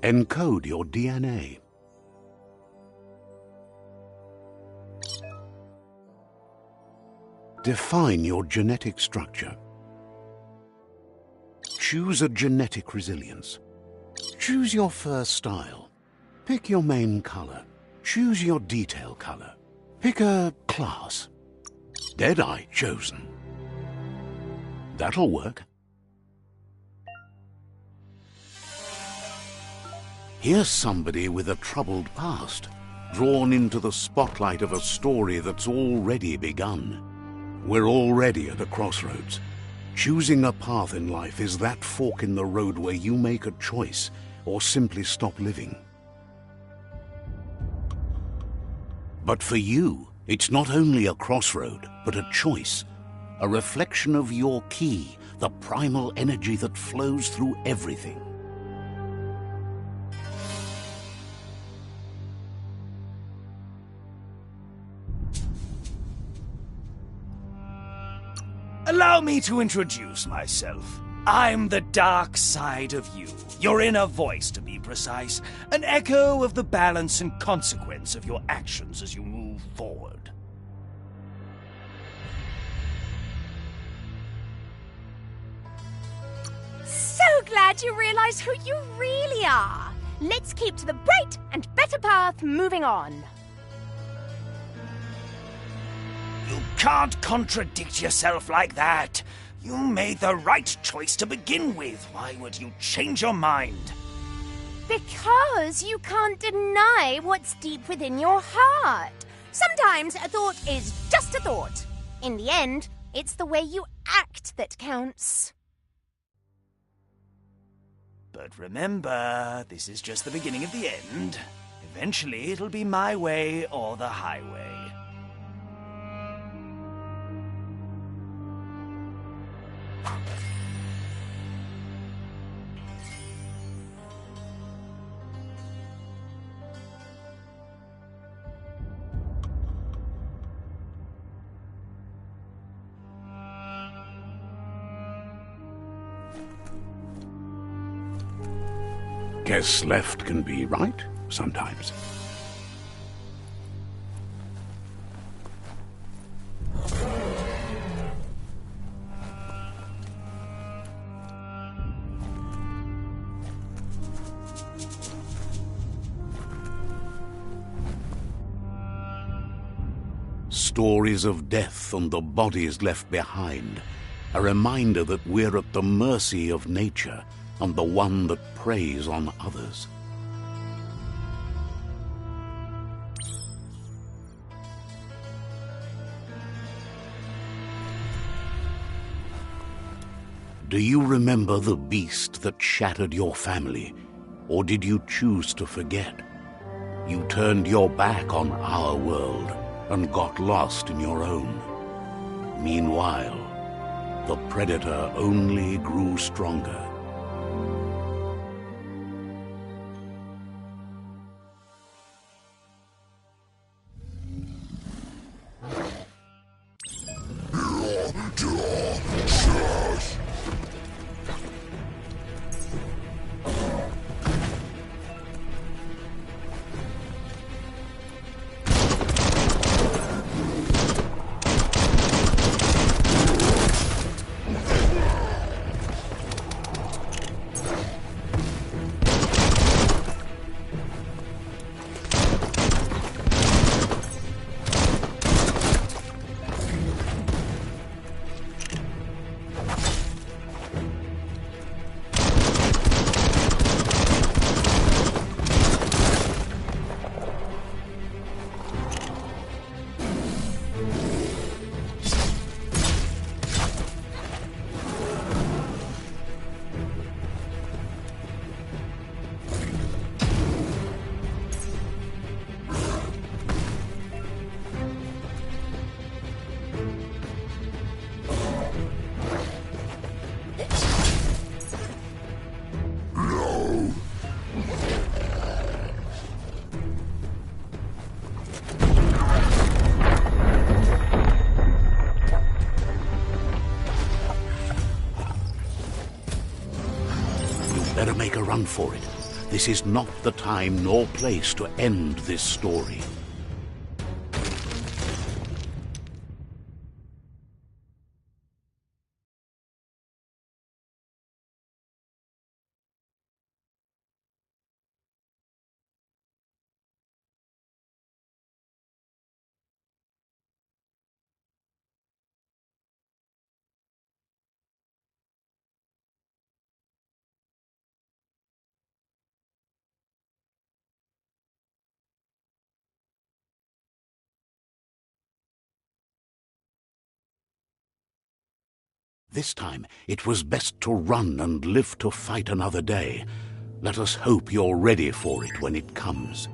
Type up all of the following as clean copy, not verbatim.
Encode your DNA. Define your genetic structure. Choose a genetic resilience. Choose your fur style. Pick your main color. Choose your detail color. Pick a class. Deadeye chosen. That'll work. Here's somebody with a troubled past, drawn into the spotlight of a story that's already begun. We're already at a crossroads. Choosing a path in life is that fork in the road where you make a choice or simply stop living. But for you, it's not only a crossroad, but a choice, a reflection of your key, the primal energy that flows through everything. Allow me to introduce myself. I'm the dark side of you, your inner voice to be precise, an echo of the balance and consequence of your actions as you move forward. So glad you realize who you really are. Let's keep to the bright and better path moving on. You can't contradict yourself like that. You made the right choice to begin with. Why would you change your mind? Because you can't deny what's deep within your heart. Sometimes a thought is just a thought. In the end, it's the way you act that counts. But remember, this is just the beginning of the end. Eventually, it'll be my way or the highway. Guess left can be right sometimes. Stories of death and the bodies left behind, a reminder that we're at the mercy of nature and the one that preys on others. Do you remember the beast that shattered your family, or did you choose to forget? You turned your back on our world and got lost in your own. Meanwhile, the predator only grew stronger. Better make a run for it. this is not the time nor place to end this story. This time, it was best to run and live to fight another day. Let us hope you're ready for it when it comes.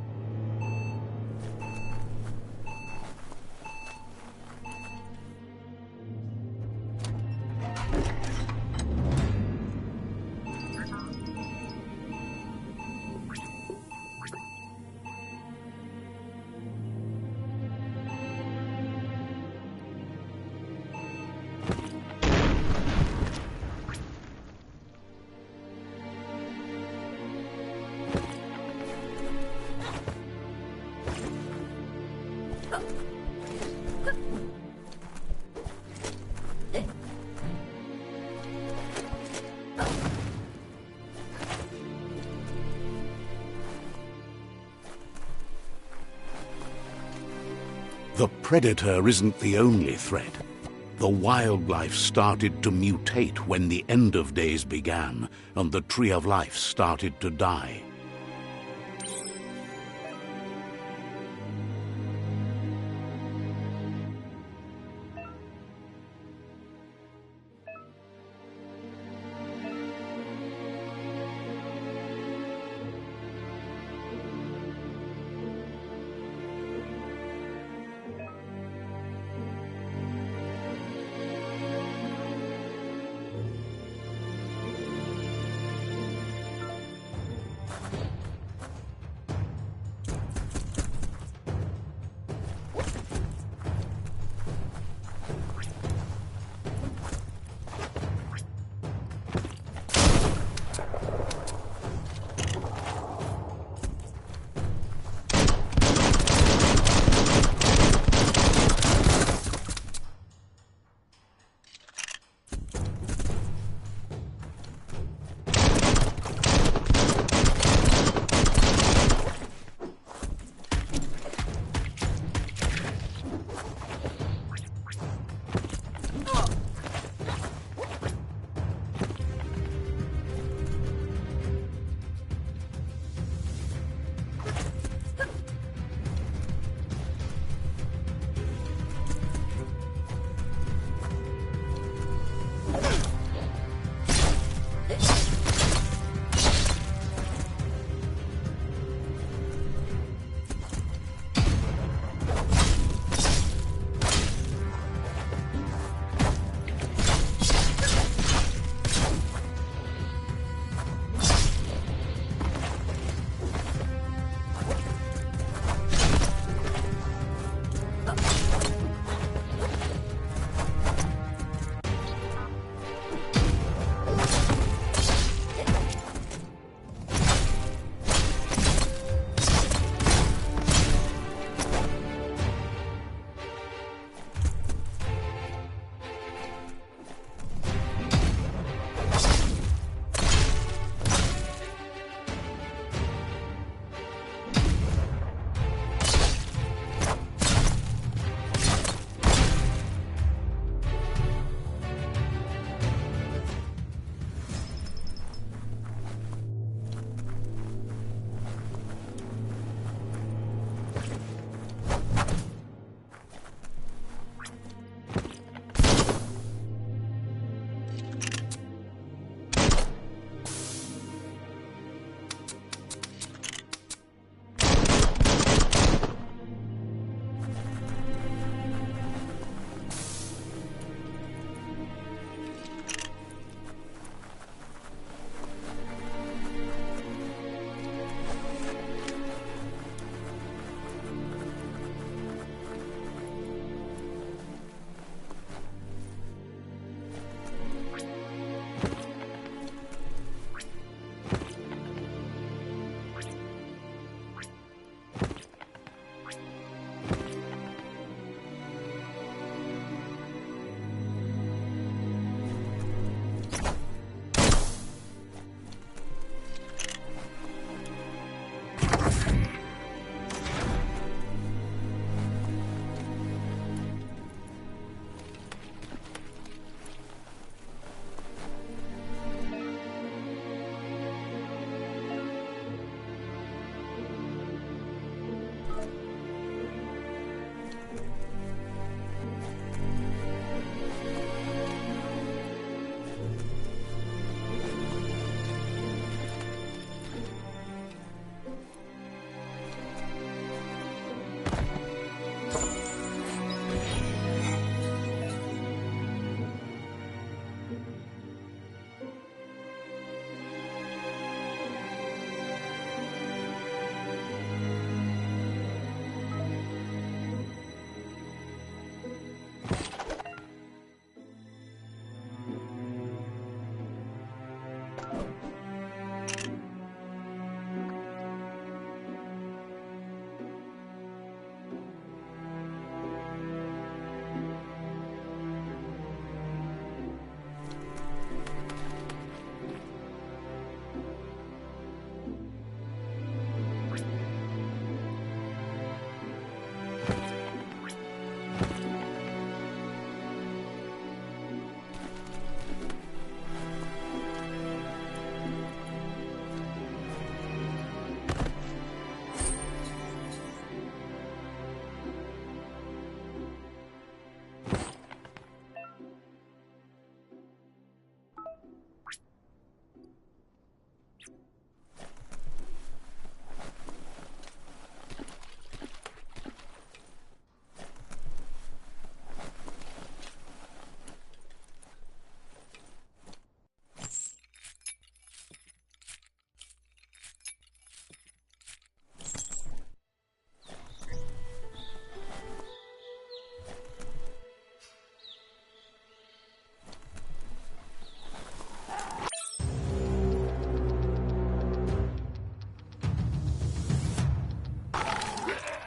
The predator isn't the only threat. The wildlife started to mutate when the end of days began, and the tree of life started to die.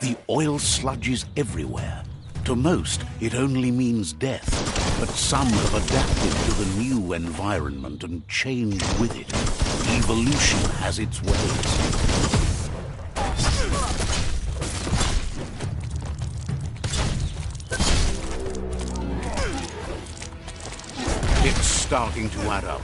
The oil sludges everywhere. To most, it only means death, but some have adapted to the new environment and changed with it. Evolution has its ways. It's starting to add up.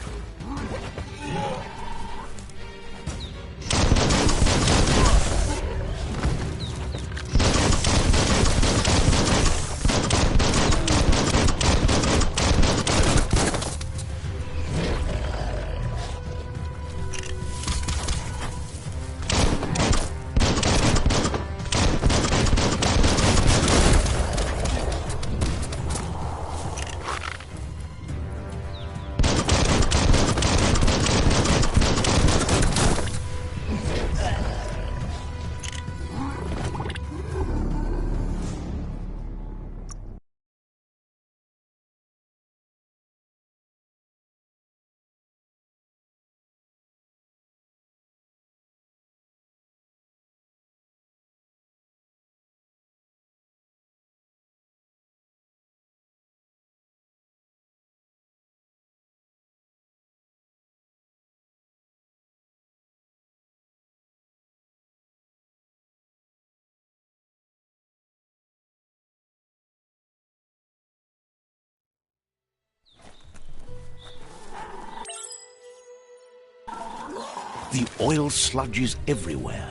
The oil sludges everywhere.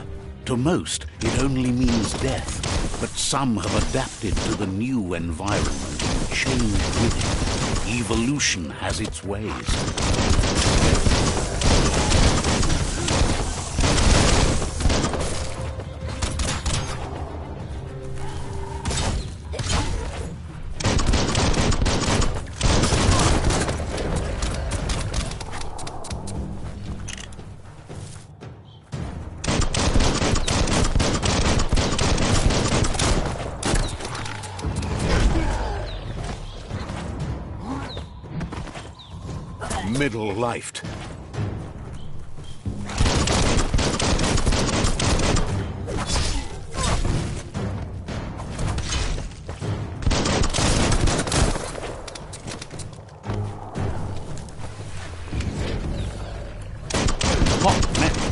To most, it only means death, but some have adapted to the new environment and changed with it. Evolution has its ways. Middle-lifed. Hot metal.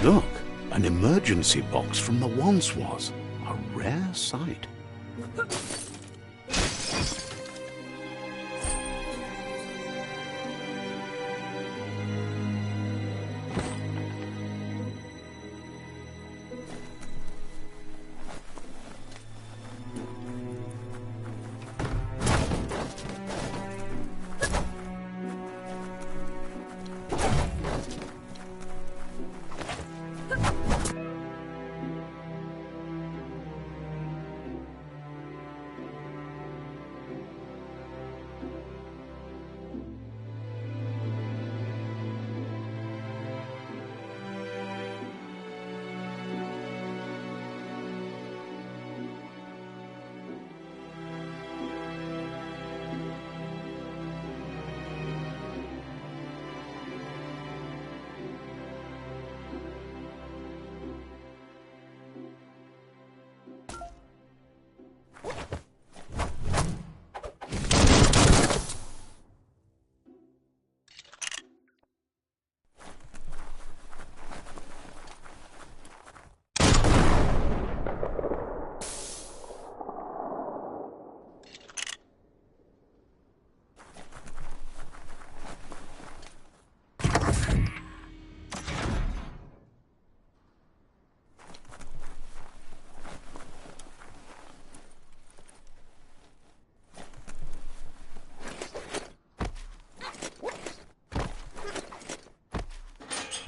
Look, an emergency box from the once was. A rare sight.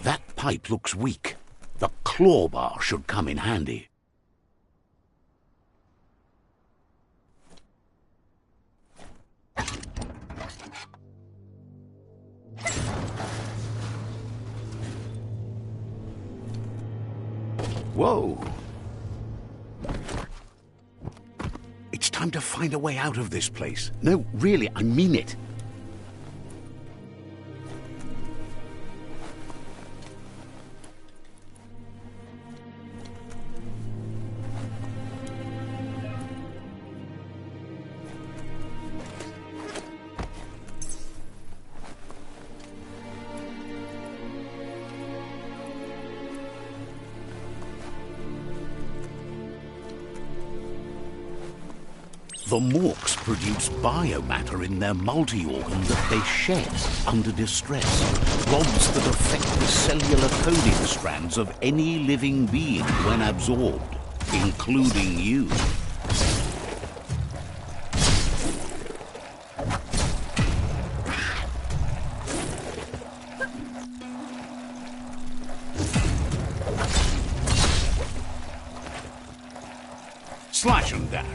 That pipe looks weak. The claw bar should come in handy. Whoa! It's time to find a way out of this place. No, really, I mean it. The Morks produce biomatter in their multi-organ that they shed under distress. Rods that affect the cellular coding strands of any living being when absorbed, including you. Slash and dash.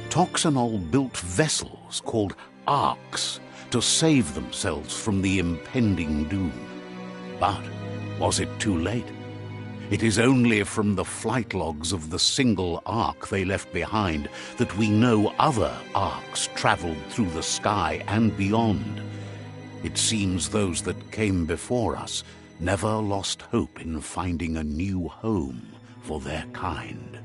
Toxanol built vessels called arks to save themselves from the impending doom. But was it too late? It is only from the flight logs of the single ark they left behind that we know other arks traveled through the sky and beyond. It seems those that came before us never lost hope in finding a new home for their kind.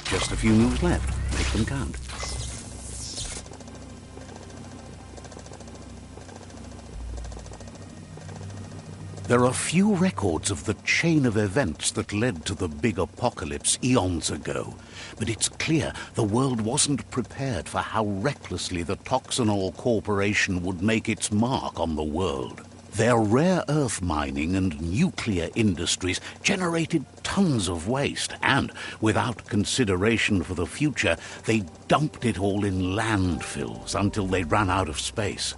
Just a few moves left. Make them count. There are few records of the chain of events that led to the big apocalypse eons ago, but it's clear the world wasn't prepared for how recklessly the Toxanol Corporation would make its mark on the world. Their rare earth mining and nuclear industries generated tons of waste, and, without consideration for the future, they dumped it all in landfills until they ran out of space.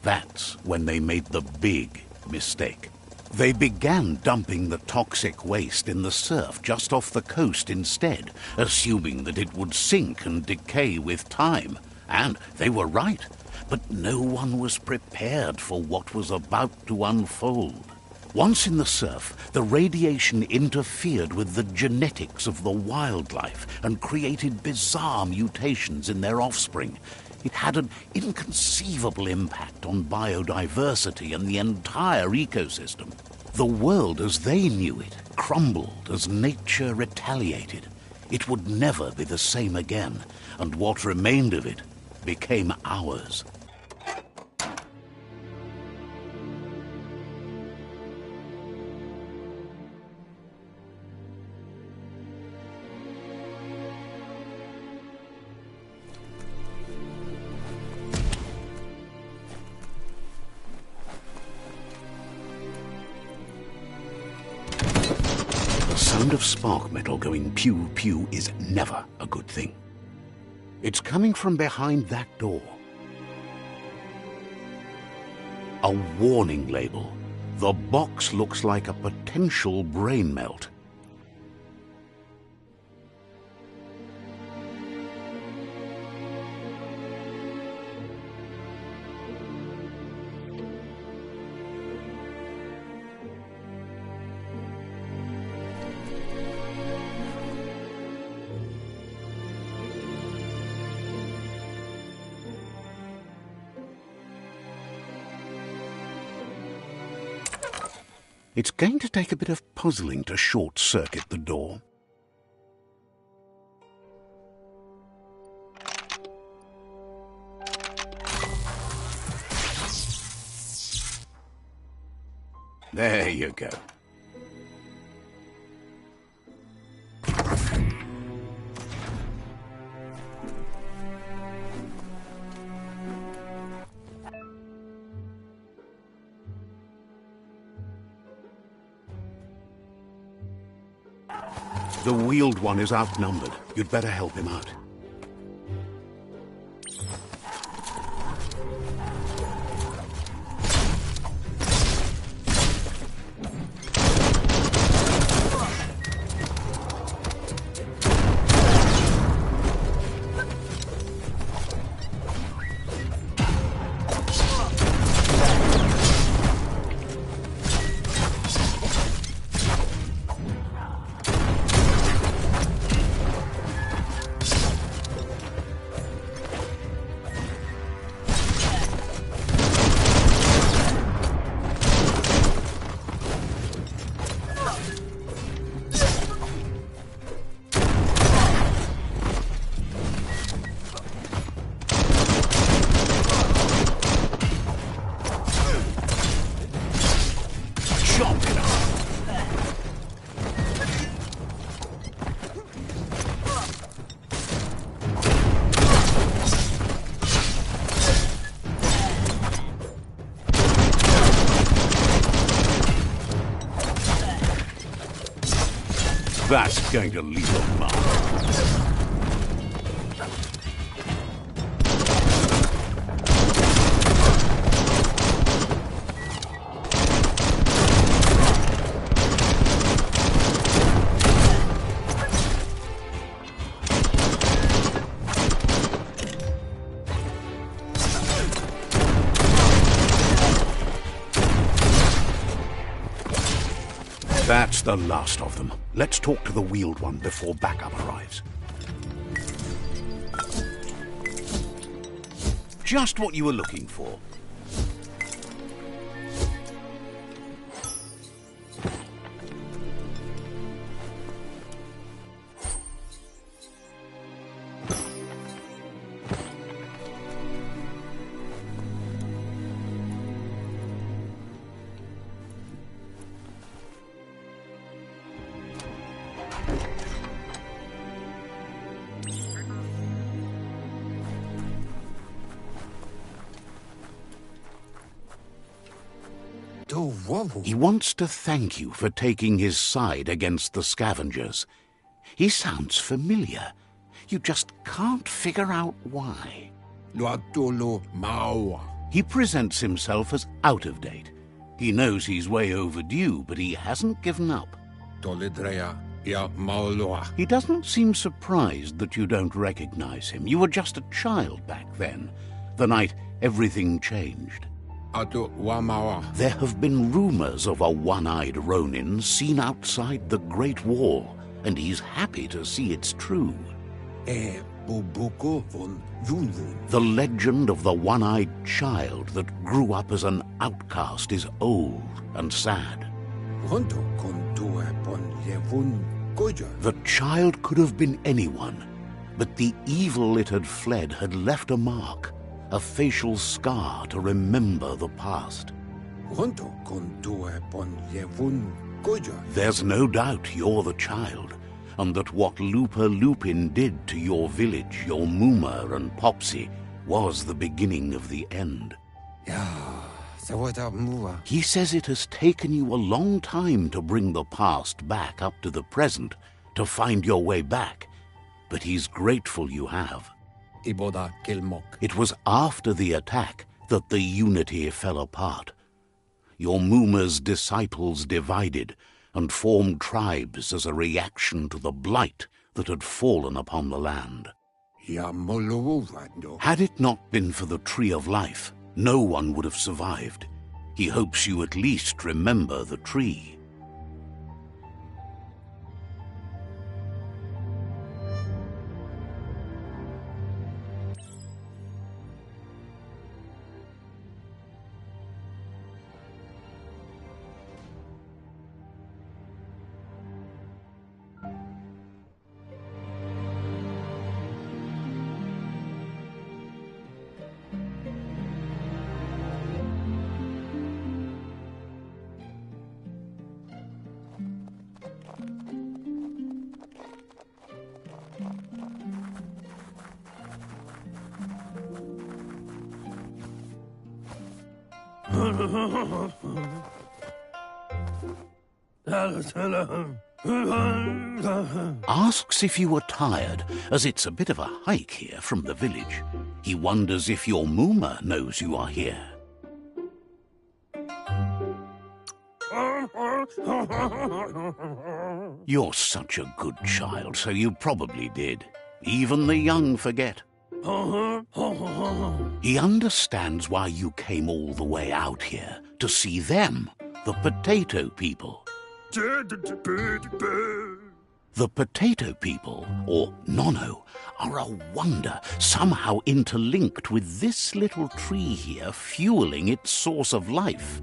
That's when they made the big mistake. They began dumping the toxic waste in the surf just off the coast instead, assuming that it would sink and decay with time. And they were right. But no one was prepared for what was about to unfold. Once in the surf, the radiation interfered with the genetics of the wildlife and created bizarre mutations in their offspring. It had an inconceivable impact on biodiversity and the entire ecosystem. The world as they knew it crumbled as nature retaliated. It would never be the same again, and what remained of it became ours. The sound of spark metal going pew-pew is never a good thing. It's coming from behind that door. A warning label. The box looks like a potential brain melt. It's going to take a bit of puzzling to short-circuit the door. There you go. The wheeled one is outnumbered. You'd better help him out. That's going to leave a mark. That's the last of them. Let's talk to the wheeled one before backup arrives. Just what you were looking for. He wants to thank you for taking his side against the scavengers. He sounds familiar. You just can't figure out why. He presents himself as out of date. He knows he's way overdue, but he hasn't given up. He doesn't seem surprised that you don't recognize him. You were just a child back then, the night everything changed. There have been rumors of a one-eyed Ronin seen outside the Great Wall, and he's happy to see it's true. The legend of the one-eyed child that grew up as an outcast is old and sad. The child could have been anyone, but the evil it had fled had left a mark. A facial scar to remember the past. There's no doubt you're the child, and that what Lupa Lupin did to your village, your Muma and Popsy, was the beginning of the end. He says it has taken you a long time to bring the past back up to the present, to find your way back, but he's grateful you have. It was after the attack that the unity fell apart. Your Muma's disciples divided and formed tribes as a reaction to the blight that had fallen upon the land. Had it not been for the Tree of Life, no one would have survived. He hopes you at least remember the tree. Asks if you were tired, as it's a bit of a hike here from the village. He wonders if your Muma knows you are here. You're such a good child, so you probably did. Even the young forget. He understands why you came all the way out here, to see them, the potato people. The potato people, or Nono, are a wonder, somehow interlinked with this little tree here, fueling its source of life.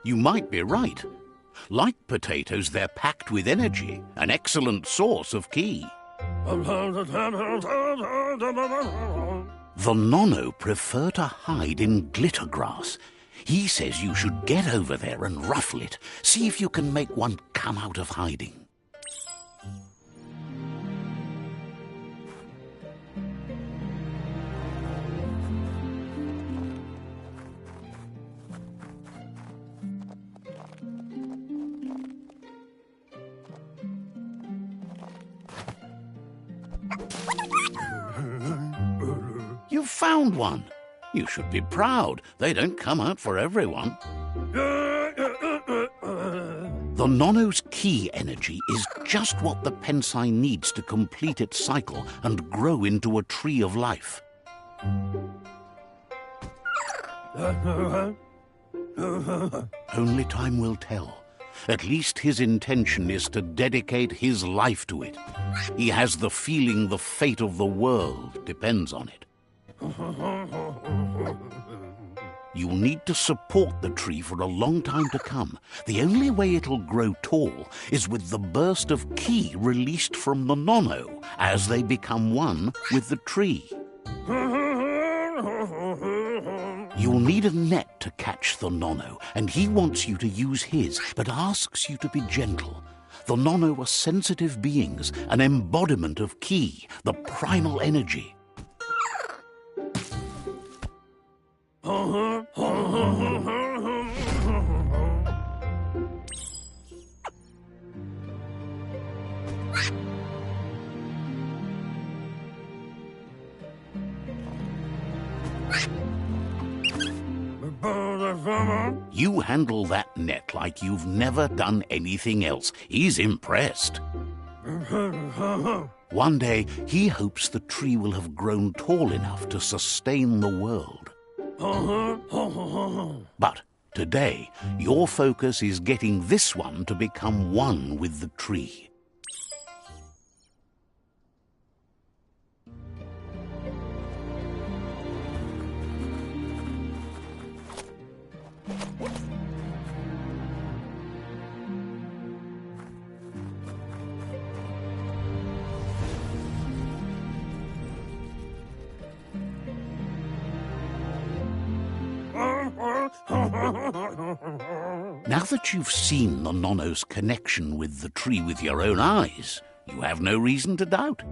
You might be right. Like potatoes, they're packed with energy, an excellent source of ki. The Nono prefer to hide in glitter grass. He says you should get over there and ruffle it. See if you can make one come out of hiding. found one. You should be proud. They don't come out for everyone. The Nono's key energy is just what the Pensai needs to complete its cycle and grow into a tree of life. Only time will tell. At least his intention is to dedicate his life to it. He has the feeling the fate of the world depends on it. You'll need to support the tree for a long time to come. The only way it'll grow tall is with the burst of ki released from the Nono as they become one with the tree. You'll need a net to catch the Nono, and he wants you to use his, but asks you to be gentle. The Nono are sensitive beings, an embodiment of ki, the primal energy. You handle that net like you've never done anything else. He's impressed. One day, he hopes the tree will have grown tall enough to sustain the world. But today, your focus is getting this one to become one with the tree. Now that you've seen the Nono's connection with the tree with your own eyes, you have no reason to doubt.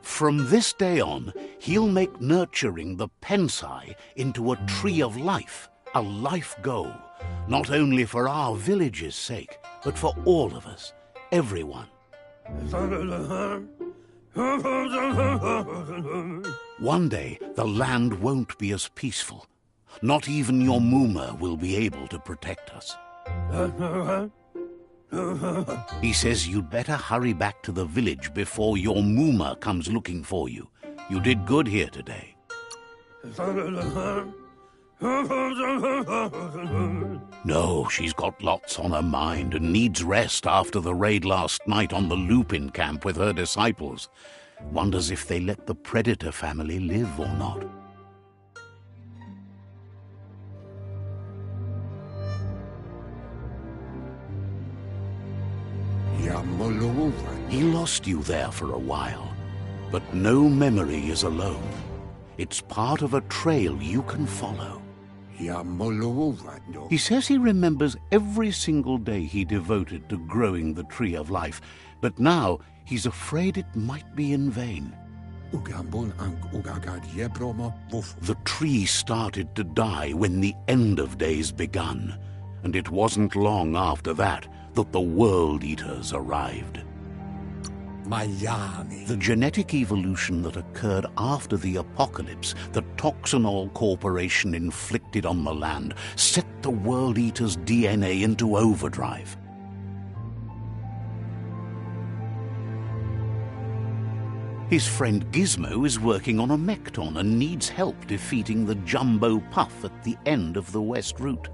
From this day on, he'll make nurturing the Pensai into a tree of life, a life goal, not only for our village's sake, but for all of us, everyone. One day, the land won't be as peaceful. Not even your Muma will be able to protect us. He says you'd better hurry back to the village before your Muma comes looking for you. You did good here today. No, she's got lots on her mind and needs rest after the raid last night on the Lupin camp with her disciples. Wonders if they let the Predator family live or not. He lost you there for a while, but no memory is alone. It's part of a trail you can follow. He says he remembers every single day he devoted to growing the Tree of Life, but now he's afraid it might be in vain. The tree started to die when the end of days begun, and it wasn't long after that that the World Eaters arrived. The genetic evolution that occurred after the apocalypse that Toxanol Corporation inflicted on the land set the World Eater's DNA into overdrive. His friend Gizmo is working on a Mekton and needs help defeating the Jumbo Puff at the end of the West Route.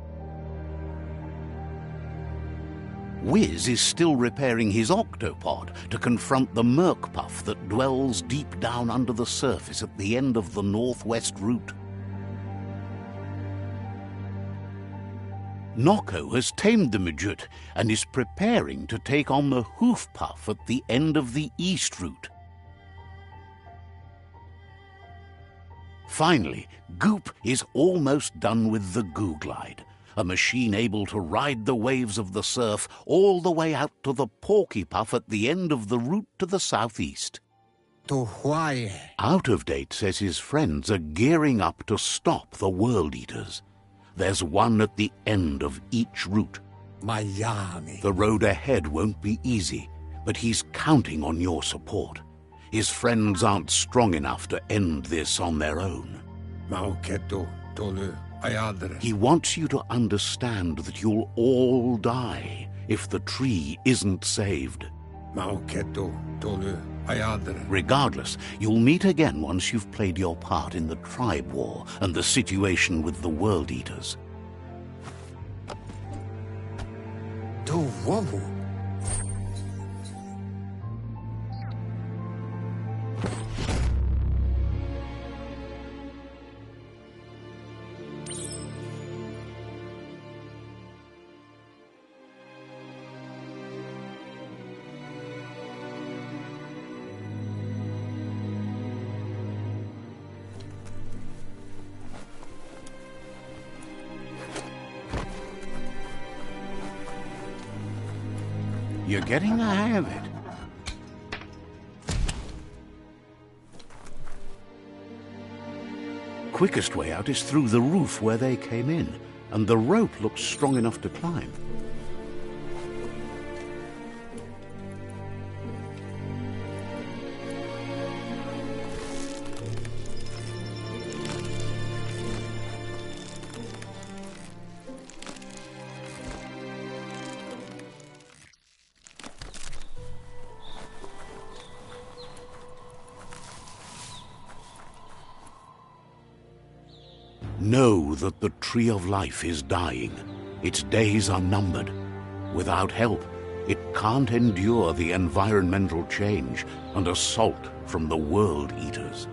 Wiz is still repairing his octopod to confront the Merc Puff that dwells deep down under the surface at the end of the Northwest Route. Noko has tamed the Midget and is preparing to take on the Hoof Puff at the end of the East Route. Finally, Goop is almost done with the Goo Glide, a machine able to ride the waves of the surf all the way out to the Porky Puff at the end of the route to the southeast. Out of Date says his friends are gearing up to stop the World Eaters. There's one at the end of each route. The road ahead won't be easy, but he's counting on your support. His friends aren't strong enough to end this on their own. He wants you to understand that you'll all die if the tree isn't saved. Regardless, you'll meet again once you've played your part in the tribe war and the situation with the World Eaters. You're getting the hang of it. Quickest way out is through the roof where they came in, and the rope looks strong enough to climb. Know that the Tree of Life is dying. Its days are numbered. Without help, it can't endure the environmental change and assault from the World Eaters.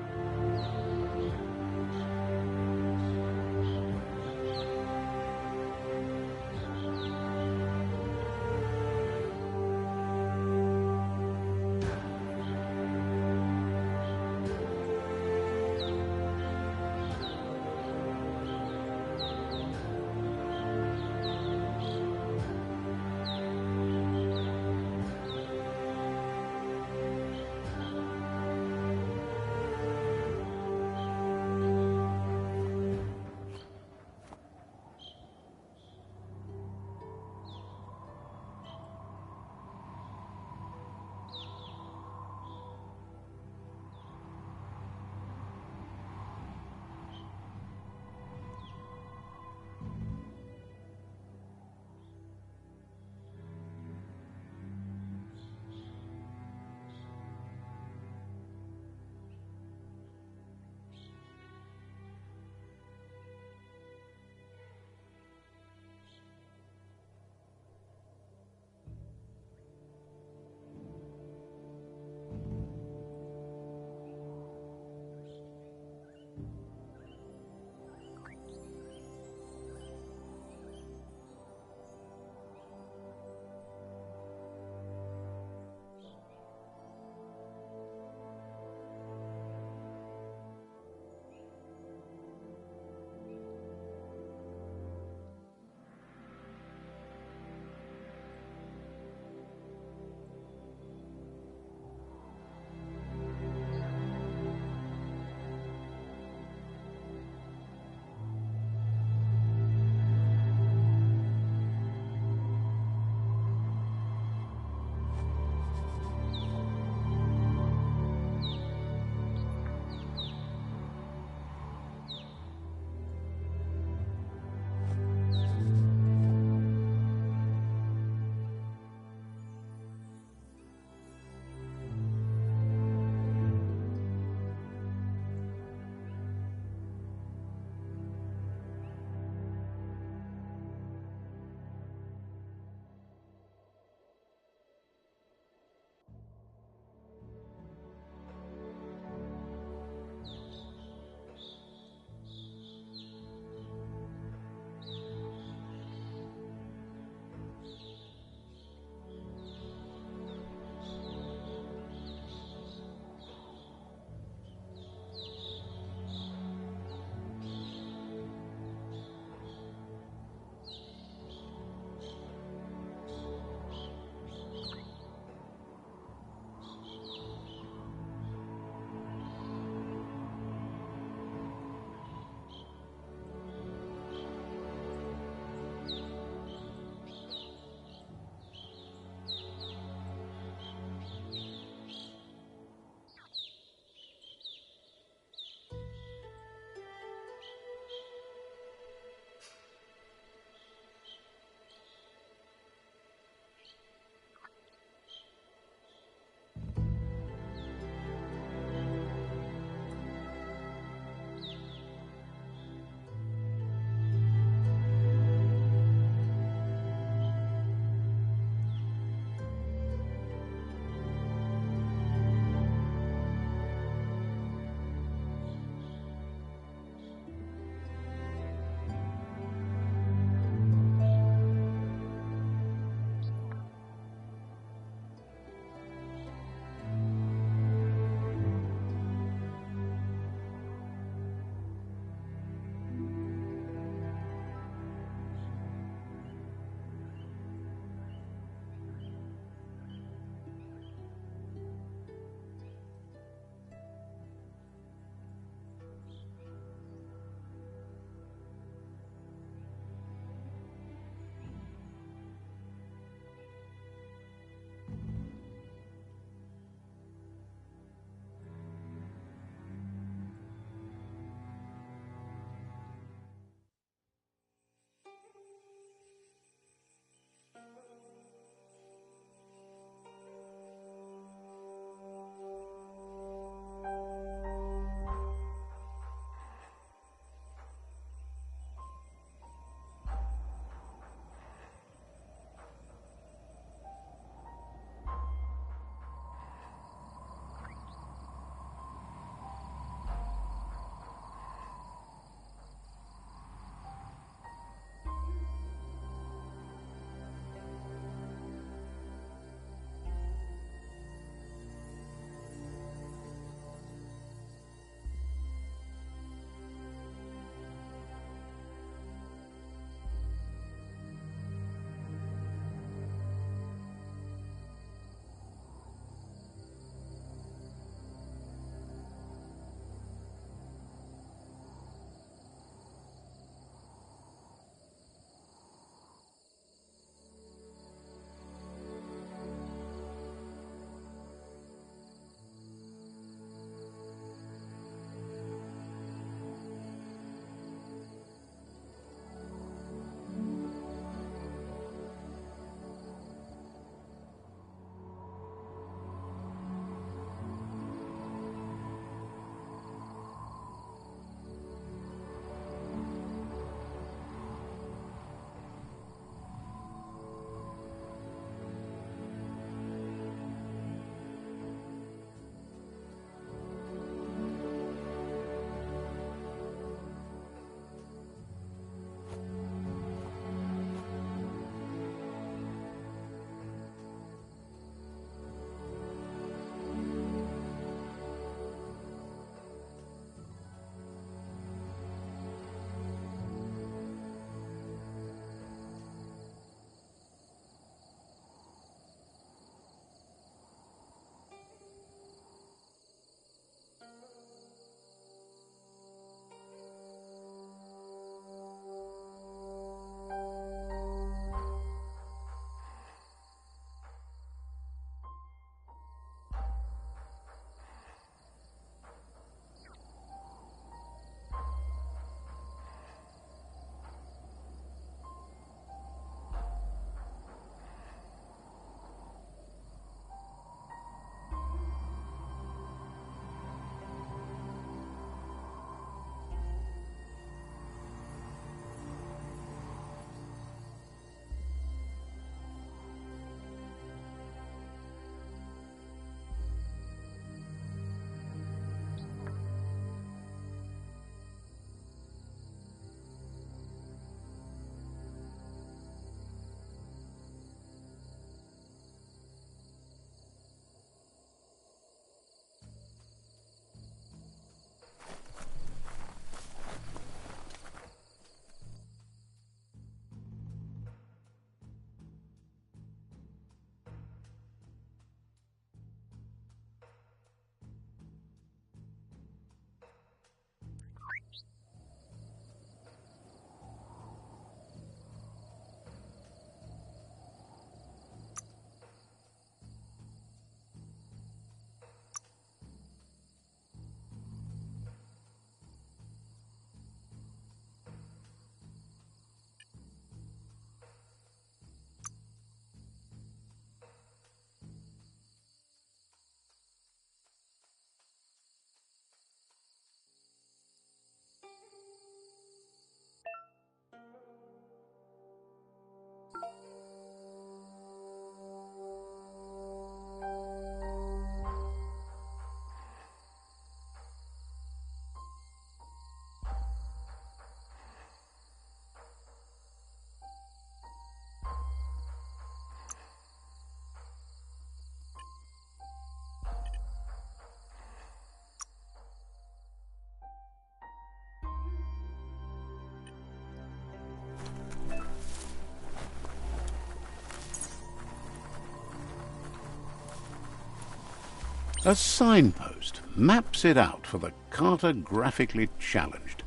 A signpost maps it out for the cartographically challenged.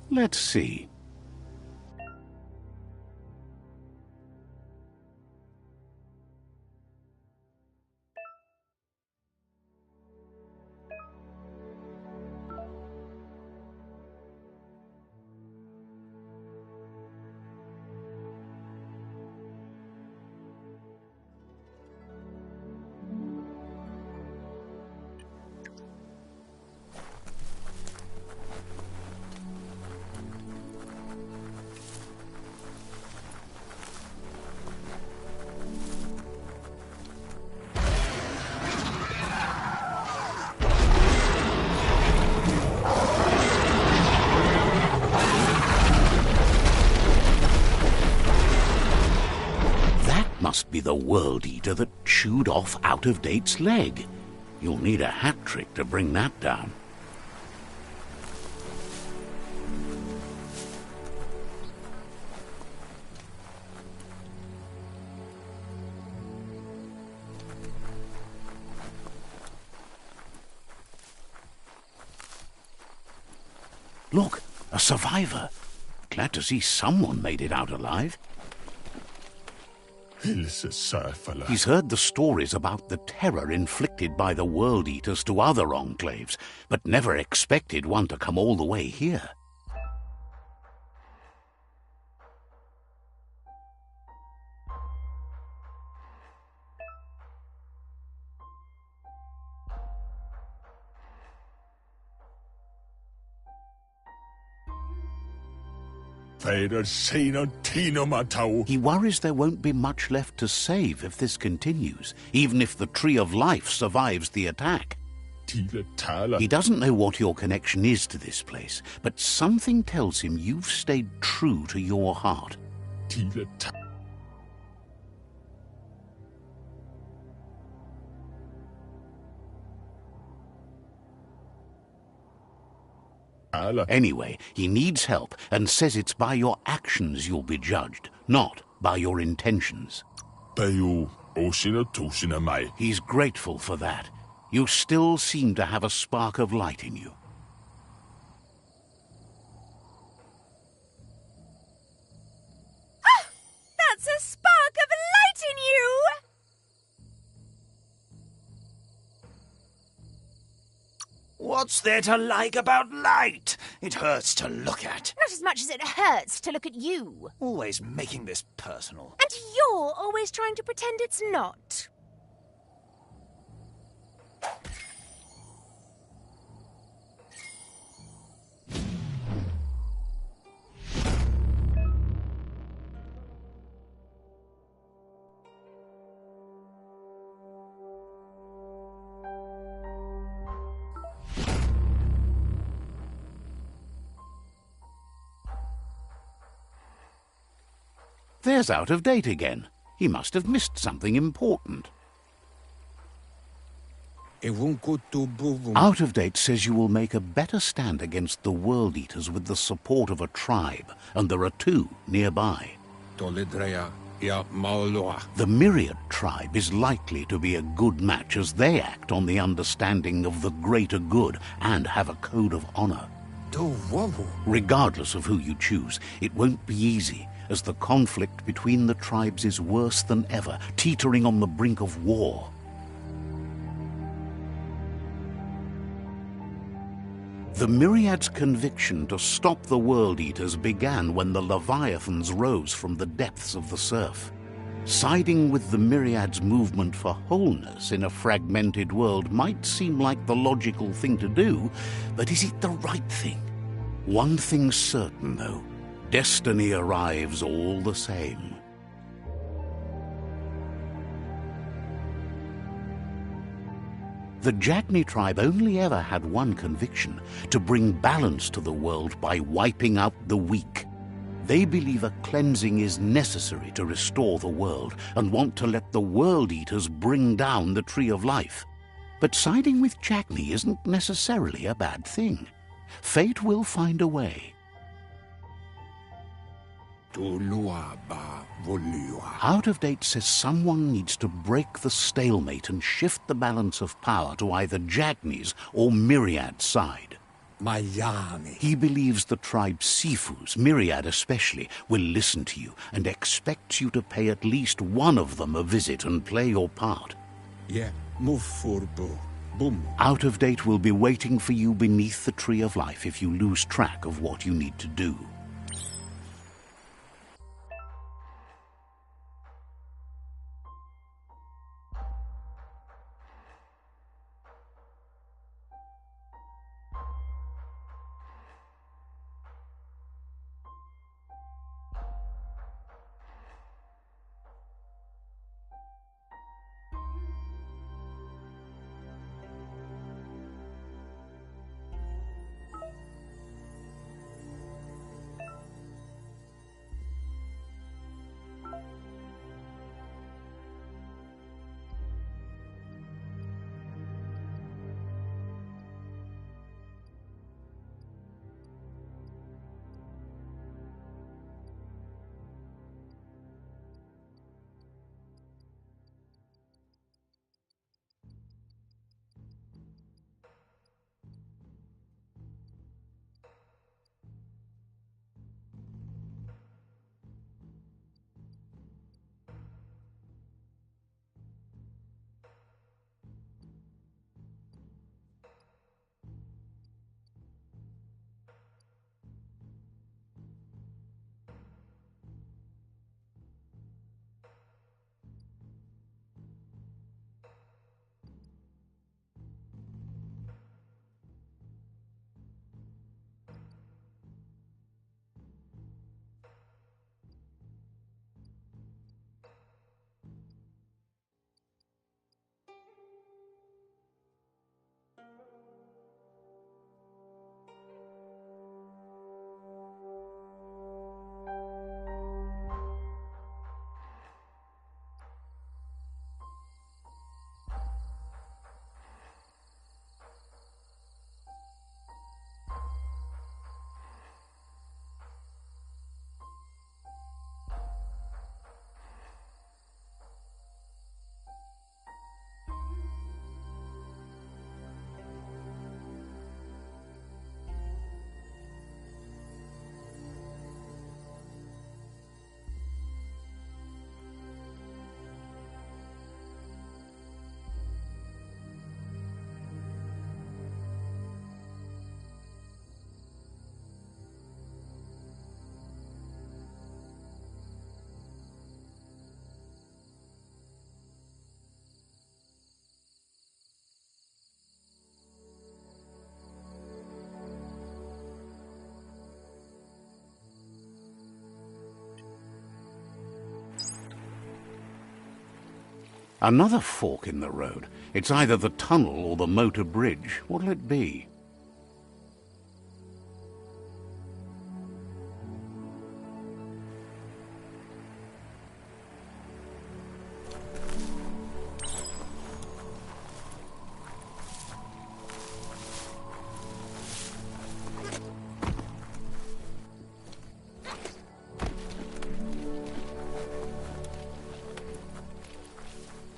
Let's see. Must be the World Eater that chewed off Out-of-Date's leg. You'll need a hat trick to bring that down. Look, a survivor. Glad to see someone made it out alive. He's heard the stories about the terror inflicted by the World Eaters to other enclaves, but never expected one to come all the way here. He worries there won't be much left to save if this continues, even if the Tree of Life survives the attack. He doesn't know what your connection is to this place, but something tells him you've stayed true to your heart. Anyway, he needs help and says it's by your actions you'll be judged, not by your intentions. He's grateful for that. You still seem to have a spark of light in you. Ah! That's a spark of light in you! What's there to like about light? It hurts to look at. Not as much as it hurts to look at you. Always making this personal. And you're always trying to pretend it's not. There's Out-of-Date again. He must have missed something important. Out-of-Date says you will make a better stand against the World Eaters with the support of a tribe, and there are two nearby. The Myriad tribe is likely to be a good match as they act on the understanding of the greater good and have a code of honor. Regardless of who you choose, it won't be easy, as the conflict between the tribes is worse than ever, teetering on the brink of war. The Myriad's conviction to stop the World Eaters began when the Leviathans rose from the depths of the surf. Siding with the Myriad's movement for wholeness in a fragmented world might seem like the logical thing to do, but is it the right thing? One thing's certain, though. Destiny arrives all the same. The Jagni tribe only ever had one conviction: to bring balance to the world by wiping out the weak. They believe a cleansing is necessary to restore the world and want to let the World Eaters bring down the Tree of Life. But siding with Jagni isn't necessarily a bad thing. Fate will find a way. Out of Date says someone needs to break the stalemate and shift the balance of power to either Jagni's or Myriad's side. He believes the tribe Sifus, Myriad especially, will listen to you and expects you to pay at least one of them a visit and play your part. Out of Date will be waiting for you beneath the Tree of Life if you lose track of what you need to do. Another fork in the road. It's either the tunnel or the motor bridge. What'll it be?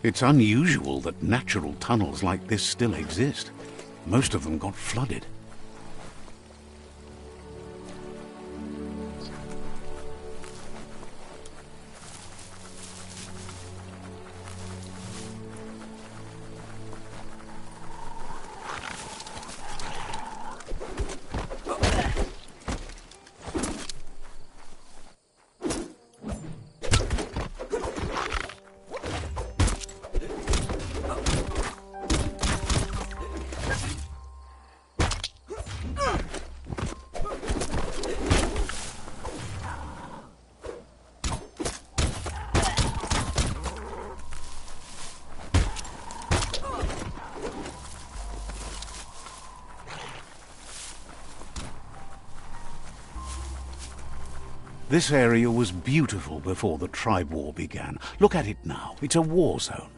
It's unusual that natural tunnels like this still exist. Most of them got flooded. This area was beautiful before the tribe war began. Look at it now. It's a war zone.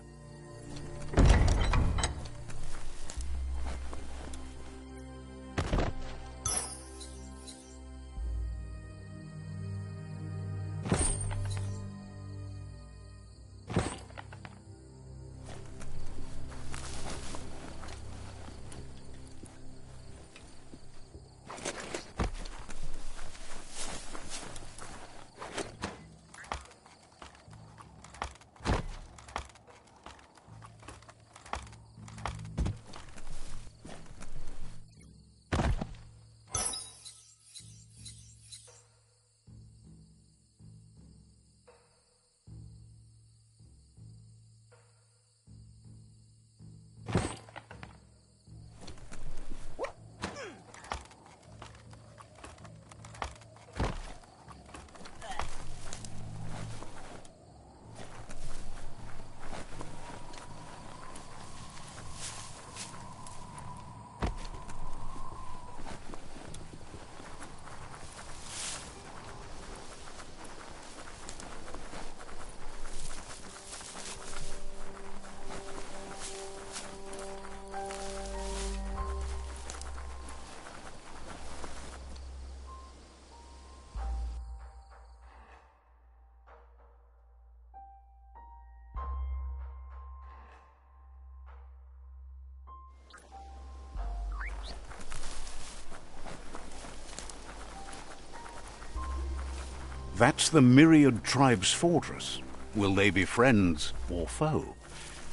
That's the Myriad Tribe's fortress. Will they be friends or foe?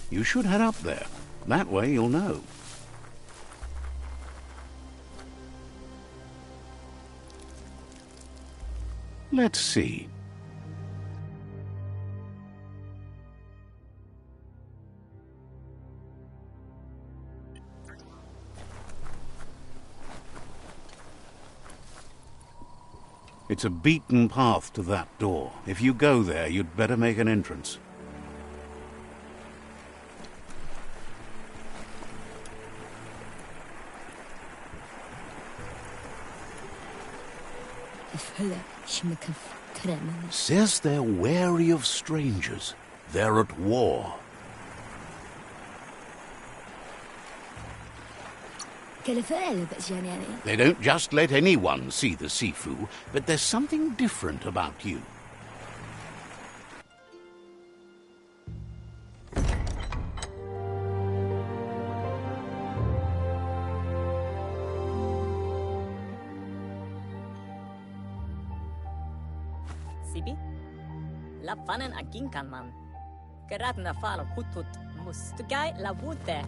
You should head up there. That way you'll know. Let's see. It's a beaten path to that door. If you go there, you'd better make an entrance. Says they're wary of strangers. They're at war. They don't just let anyone see the Sifu, but there's something different about you. Sibi? Lafanen aginkan man. Geratna falo hutut mustugai la wute.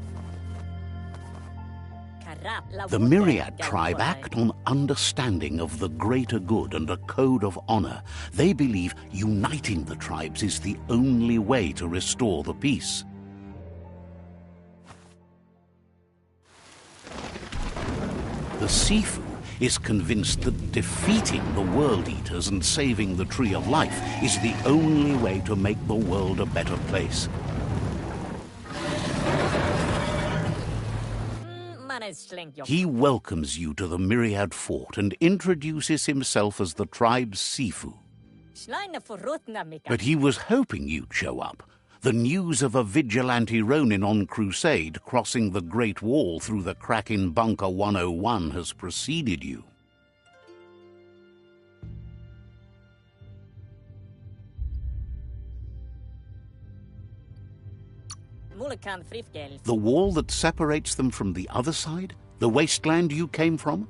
The Myriad tribe act on understanding of the greater good and a code of honor. They believe uniting the tribes is the only way to restore the peace. The Sifu is convinced that defeating the World Eaters and saving the Tree of Life is the only way to make the world a better place. He welcomes you to the Myriad Fort and introduces himself as the tribe's Sifu. But he was hoping you'd show up. The news of a vigilante Ronin on crusade crossing the Great Wall through the crack in Bunker 101 has preceded you. The wall that separates them from the other side? The wasteland you came from?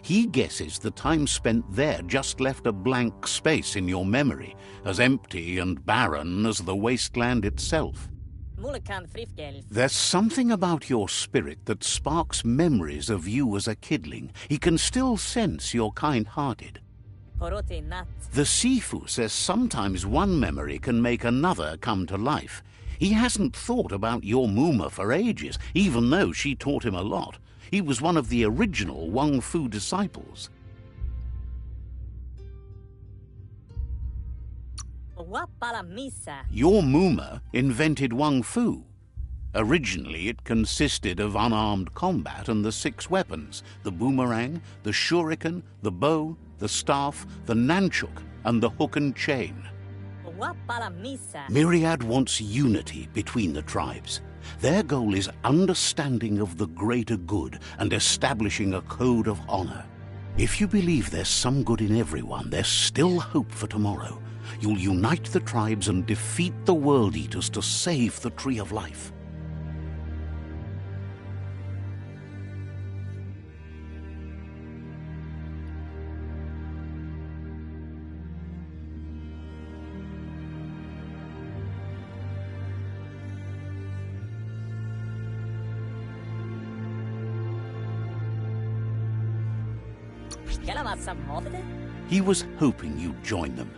He guesses the time spent there just left a blank space in your memory, as empty and barren as the wasteland itself. There's something about your spirit that sparks memories of you as a kidling. He can still sense you're kind-hearted. The Sifu says sometimes one memory can make another come to life. He hasn't thought about your Muma for ages, even though she taught him a lot. He was one of the original Wang Fu disciples. Your Muma invented Wang Fu. Originally, it consisted of unarmed combat and the 6 weapons: the boomerang, the shuriken, the bow, the staff, the nunchuk, and the hook and chain. Myriad wants unity between the tribes. Their goal is understanding of the greater good and establishing a code of honor. If you believe there's some good in everyone, there's still hope for tomorrow. You'll unite the tribes and defeat the World Eaters to save the Tree of Life. He was hoping you'd join them.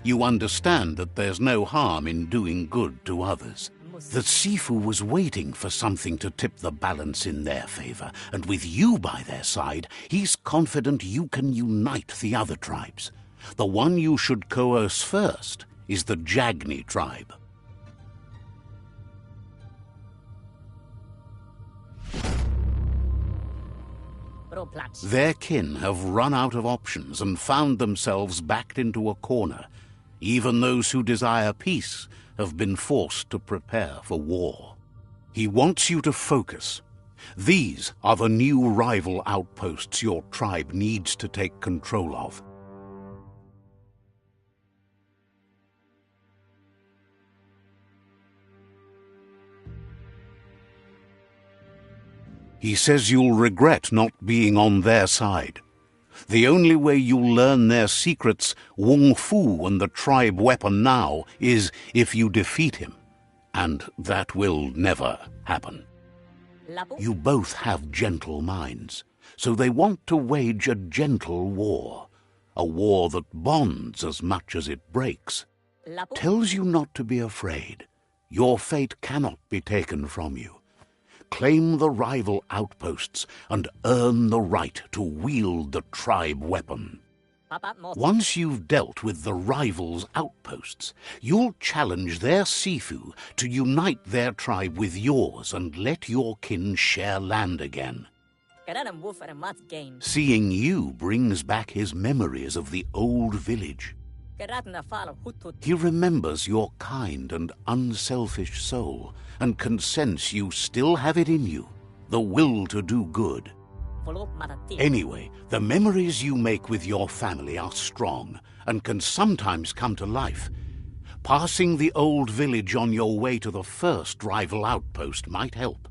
You understand that there's no harm in doing good to others. The Sifu was waiting for something to tip the balance in their favor, and with you by their side, he's confident you can unite the other tribes. The one you should coerce first is the Jagni tribe. Their kin have run out of options and found themselves backed into a corner. Even those who desire peace have been forced to prepare for war. He wants you to focus. These are the new rival outposts your tribe needs to take control of. He says you'll regret not being on their side. The only way you'll learn their secrets, Wung Fu and the tribe weapon now, is if you defeat him. And that will never happen. Labu? You both have gentle minds, so they want to wage a gentle war. A war that bonds as much as it breaks. Labu? Tells you not to be afraid. Your fate cannot be taken from you. Claim the rival outposts and earn the right to wield the tribe weapon. Papa Mos. Once you've dealt with the rivals' outposts, you'll challenge their Sifu to unite their tribe with yours and let your kin share land again. Karadam Wolf and Mats gain. Seeing you brings back his memories of the old village. Karatna Fala Hutut. He remembers your kind and unselfish soul and can sense you still have it in you, the will to do good. Follow Matati. Anyway, the memories you make with your family are strong and can sometimes come to life. Passing the old village on your way to the first rival outpost might help.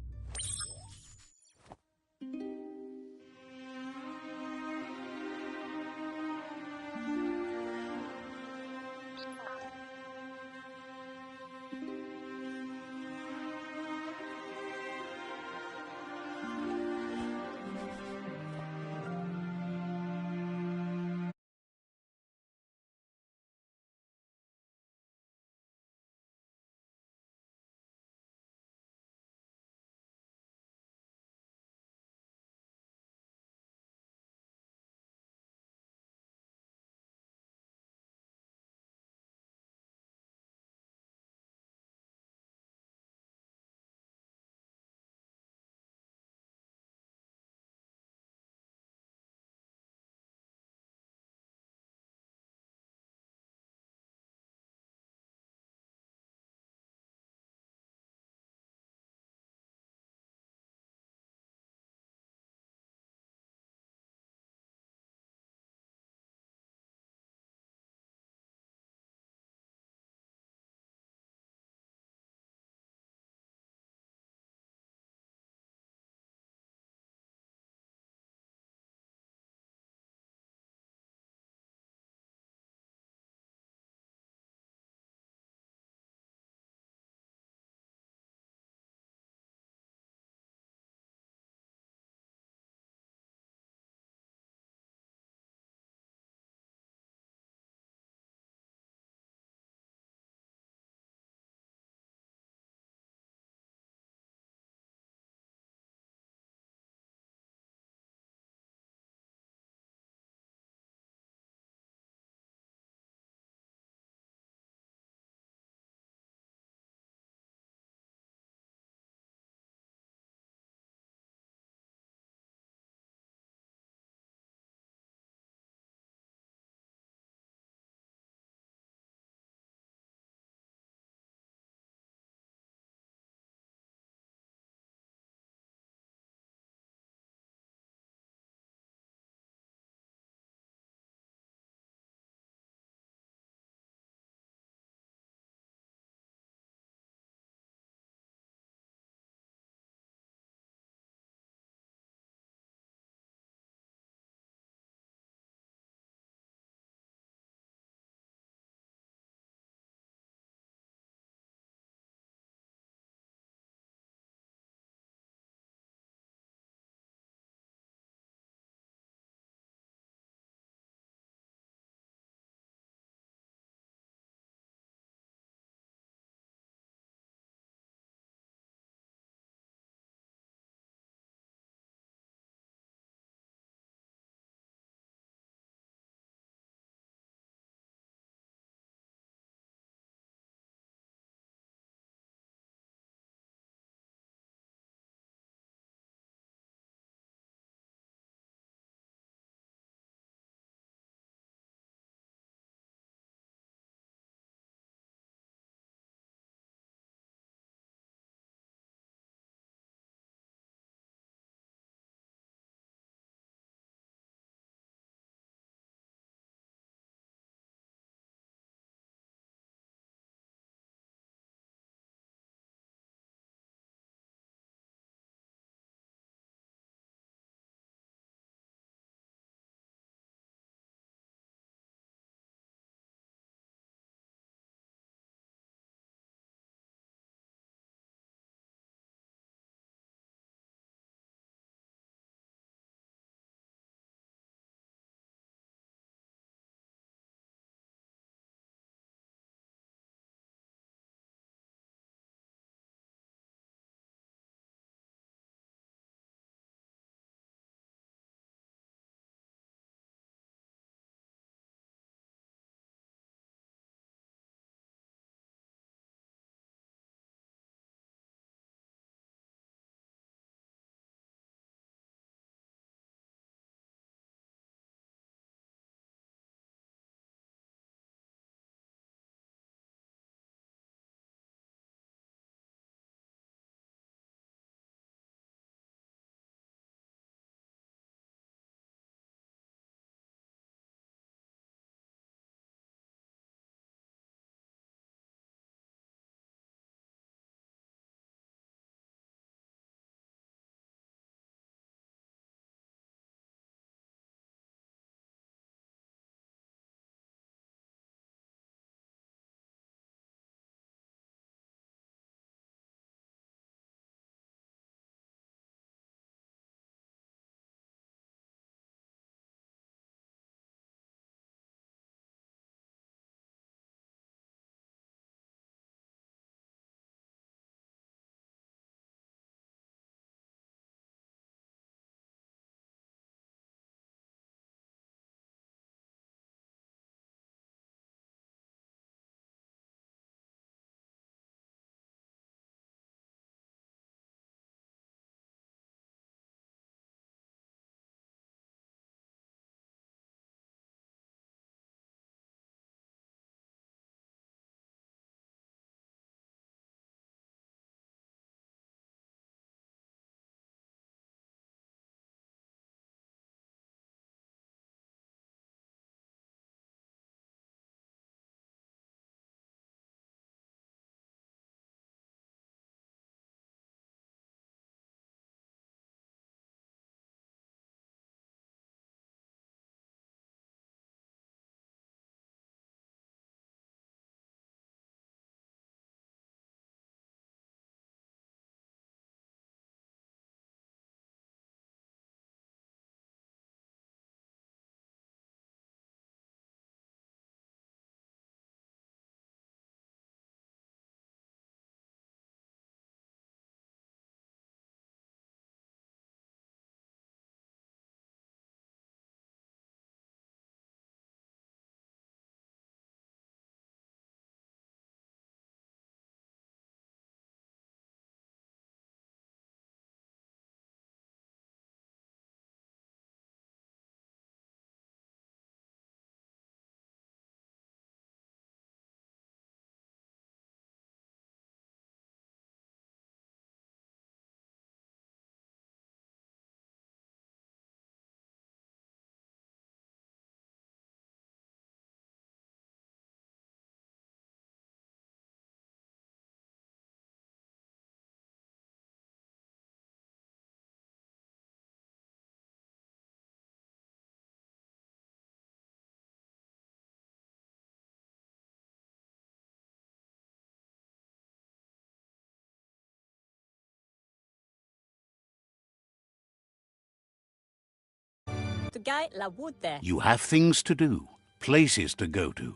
to guy la wood. You have things to do, places to go to.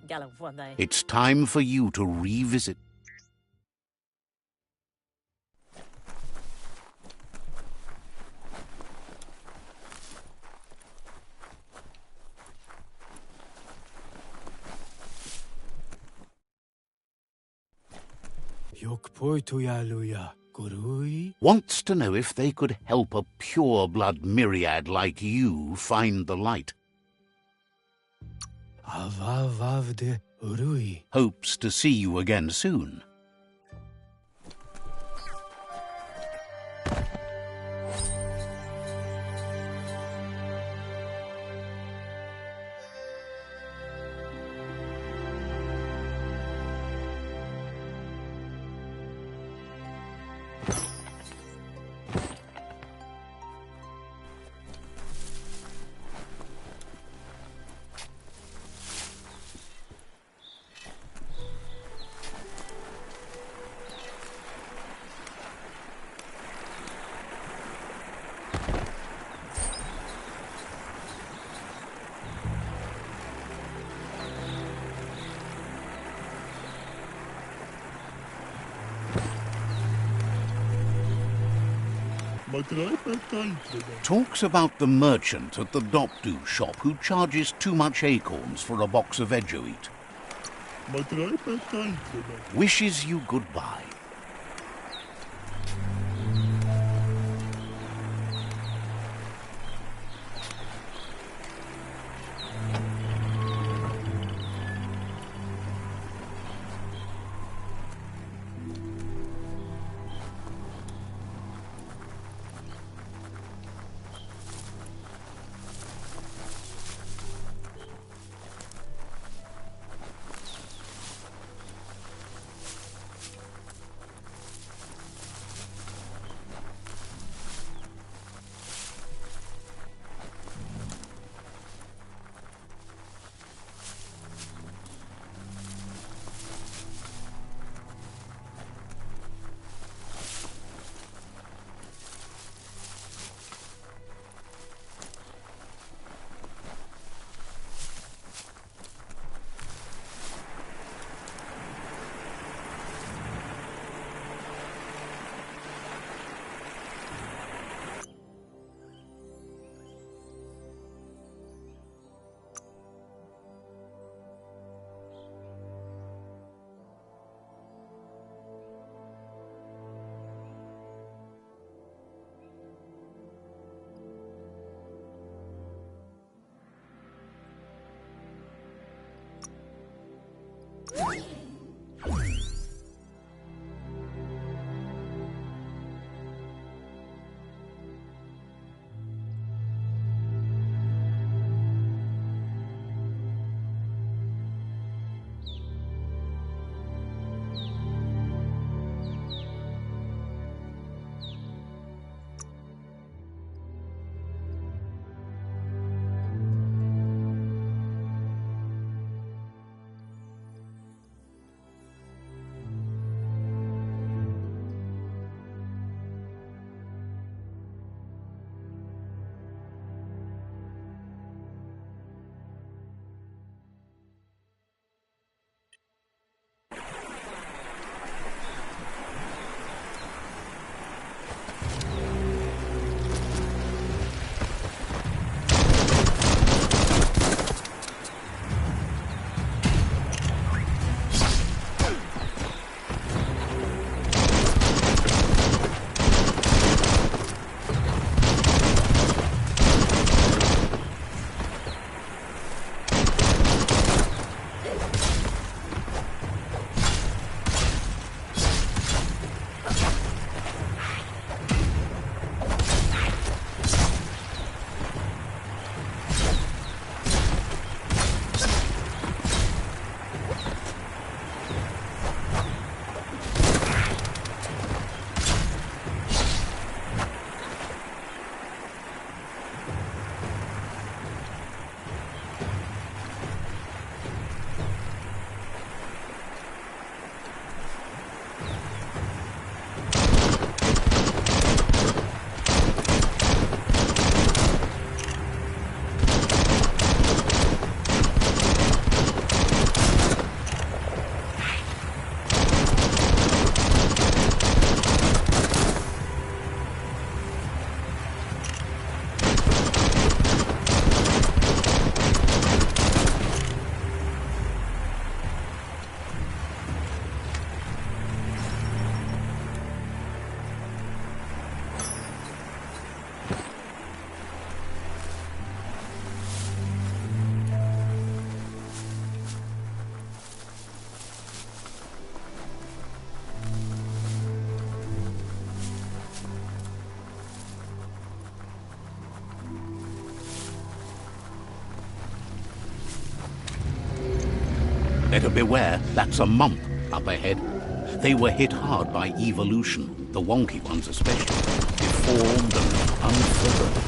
Gala wanda. It's time for you to revisit. Wants to know if they could help a pure-blood myriad like you find the light. Hopes to see you again soon. Talks about the merchant at the Dopdu shop who charges too much acorns for a box of edgewheat. Wishes you goodbye. Better beware, that's a mump up ahead. They were hit hard by evolution, the wonky ones especially, deformed and unfurled.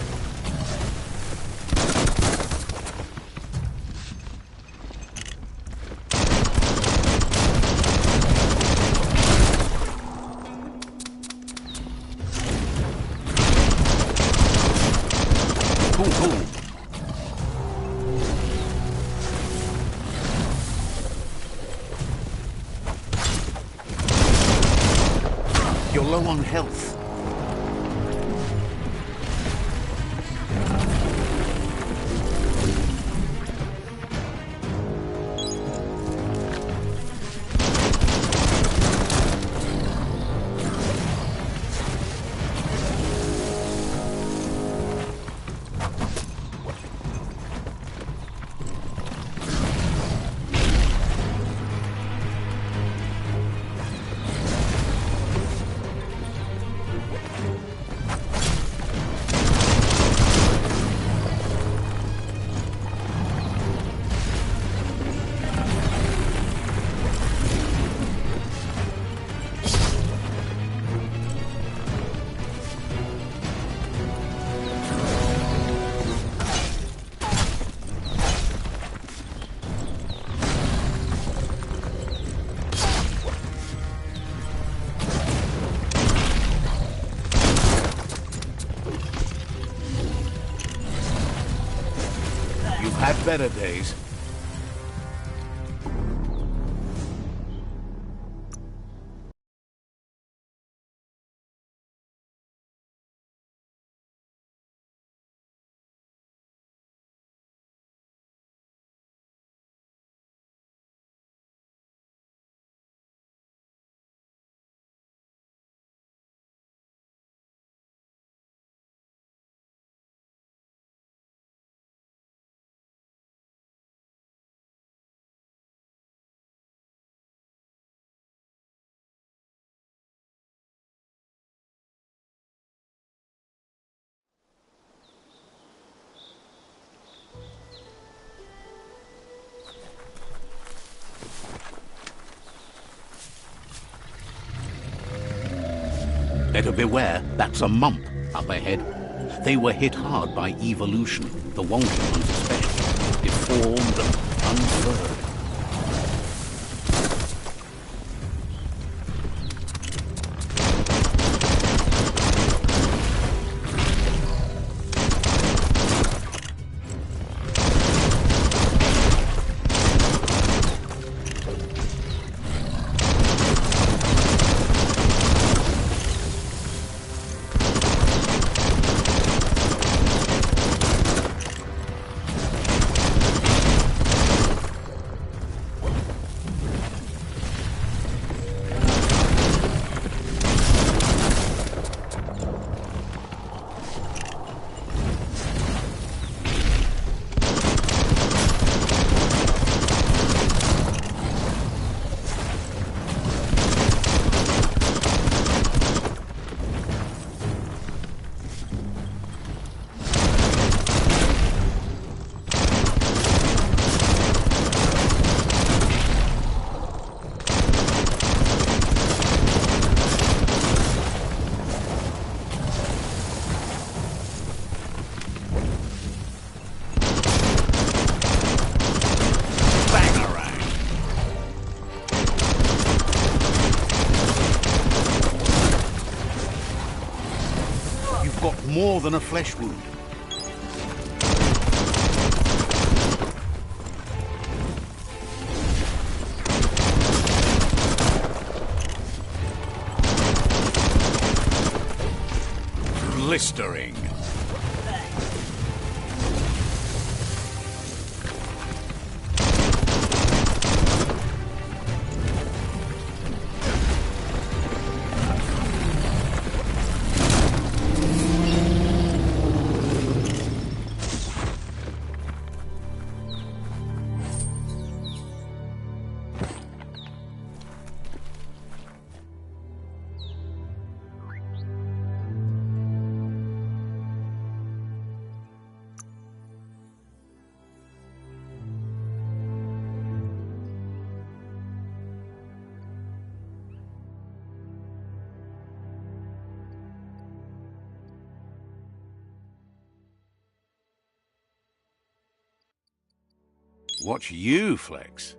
Cool. You're low on health. You've had better days. Better beware, that's a mump up ahead. They were hit hard by evolution, the wonky ones especially, deformed and unfurled. Got more than a flesh wound. Blistering. Watch you flex.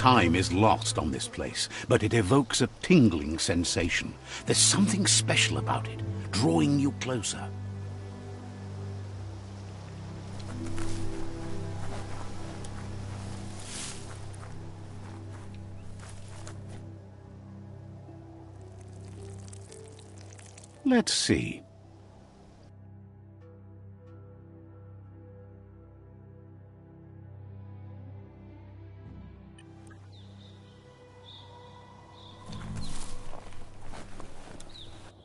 Time is lost on this place, but it evokes a tingling sensation. There's something special about it, drawing you closer. Let's see.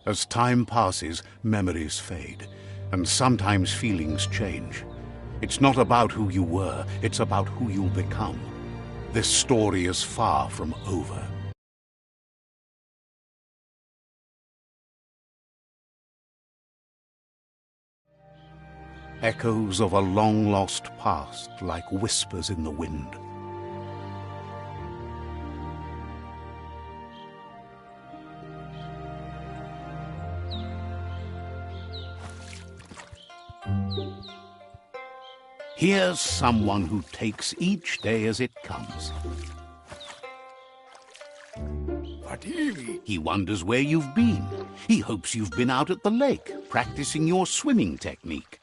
As time passes, memories fade, and sometimes feelings change. It's not about who you were, it's about who you'll become. This story is far from over. Echoes of a long-lost past, like whispers in the wind. Here's someone who takes each day as it comes. He wonders where you've been. He hopes you've been out at the lake, practicing your swimming technique.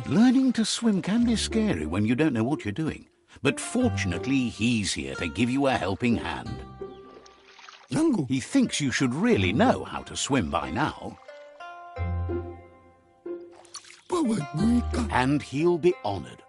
Learning to swim can be scary when you don't know what you're doing. But fortunately, he's here to give you a helping hand. He thinks you should really know how to swim by now. And he'll be honored.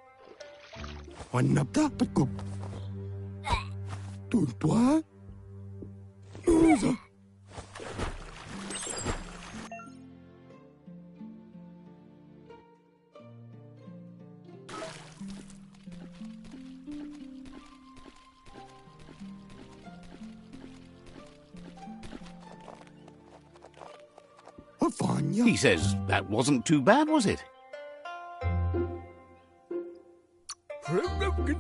He says, that wasn't too bad, was it?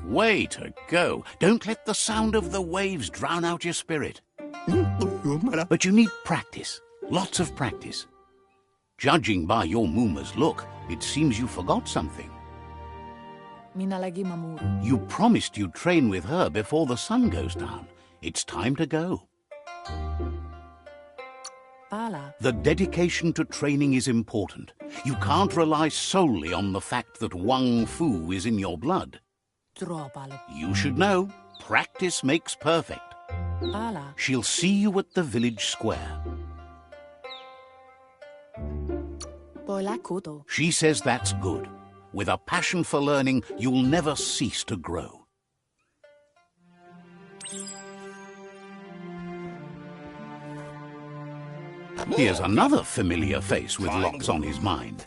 Way to go. Don't let the sound of the waves drown out your spirit. But you need practice. Lots of practice. Judging by your Muma's look, it seems you forgot something. You promised you'd train with her before the sun goes down. It's time to go. The dedication to training is important. You can't rely solely on the fact that Wang Fu is in your blood. You should know, practice makes perfect. She'll see you at the village square. She says that's good. With a passion for learning, you'll never cease to grow. Here's another familiar face with lots on his mind.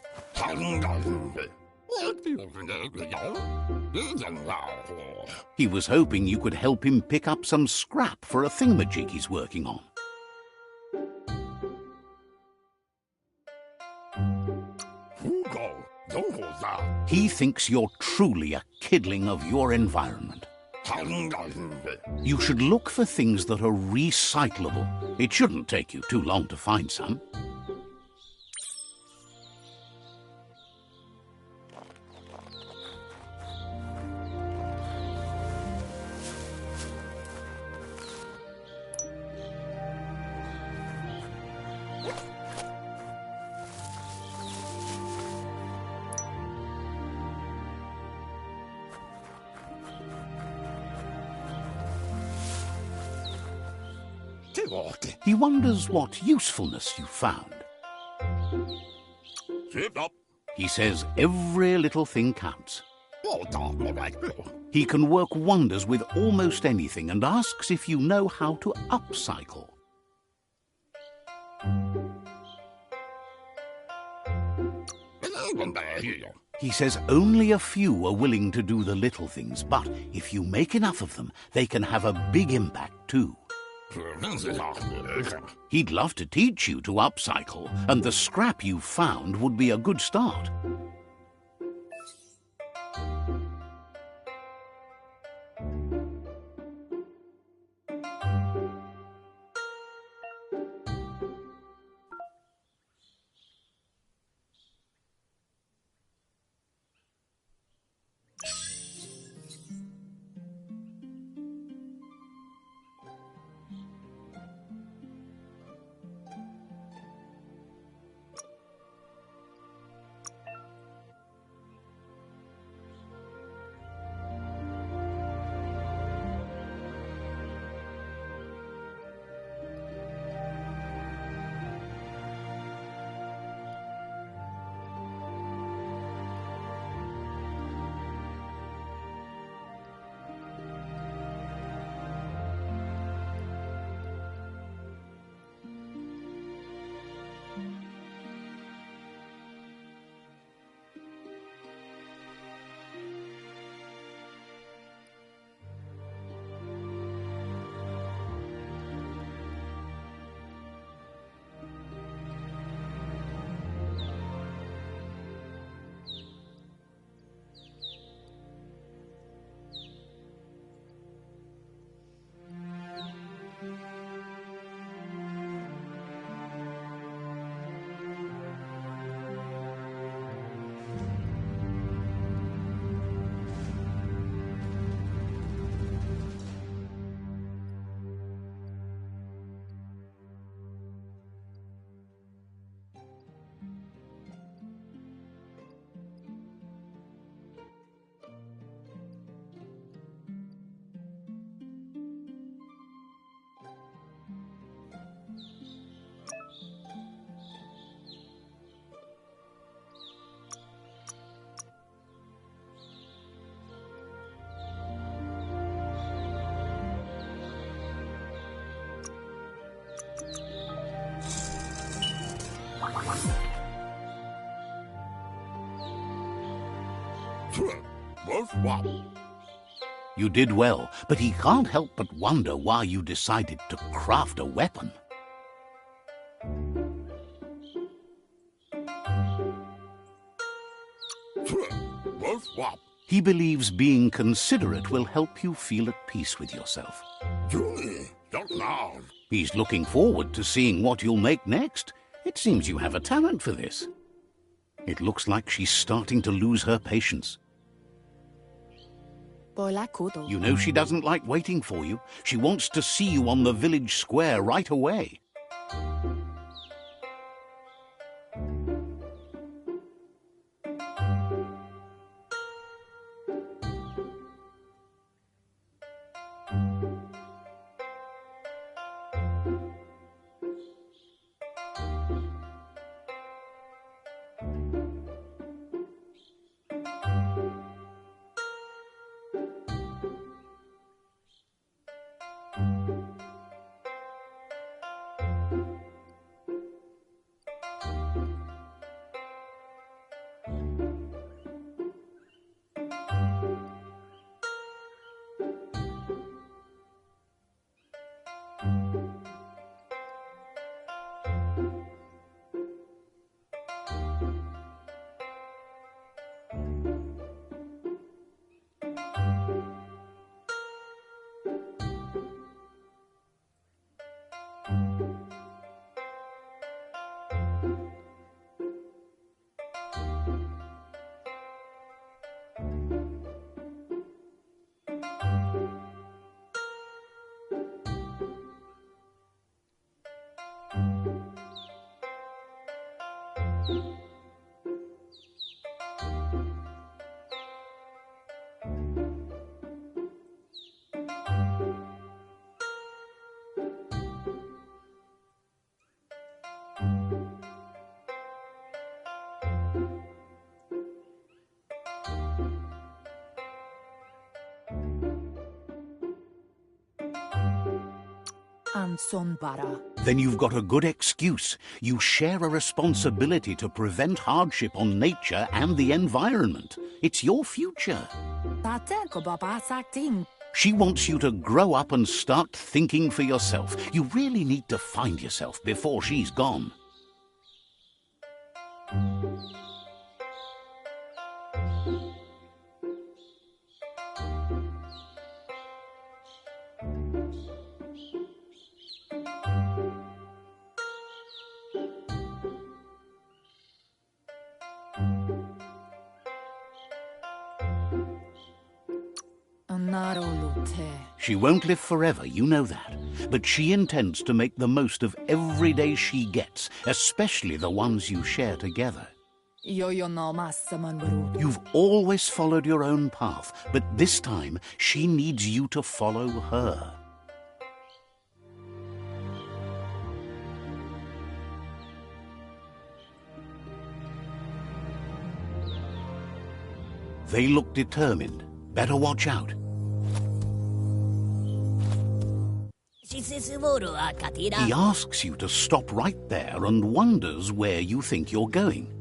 He was hoping you could help him pick up some scrap for a thingamajig he's working on. He thinks you're truly a kidling of your environment. You should look for things that are recyclable. It shouldn't take you too long to find some. He wonders what usefulness you found. He says every little thing counts. He can work wonders with almost anything and asks if you know how to upcycle. He says only a few are willing to do the little things, but if you make enough of them, they can have a big impact too. He'd love to teach you to upcycle, and the scrap you found would be a good start. You did well, but he can't help but wonder why you decided to craft a weapon. He believes being considerate will help you feel at peace with yourself. He's looking forward to seeing what you'll make next. It seems you have a talent for this. It looks like she's starting to lose her patience. You know she doesn't like waiting for you. She wants to see you on the village square right away. Then you've got a good excuse. You share a responsibility to prevent hardship on nature and the environment. It's your future. She wants you to grow up and start thinking for yourself. You really need to find yourself before she's gone. She won't live forever, you know that. But she intends to make the most of every day she gets, especially the ones you share together. You've always followed your own path, but this time she needs you to follow her. They look determined. Better watch out. He asks you to stop right there and wonders where you think you're going.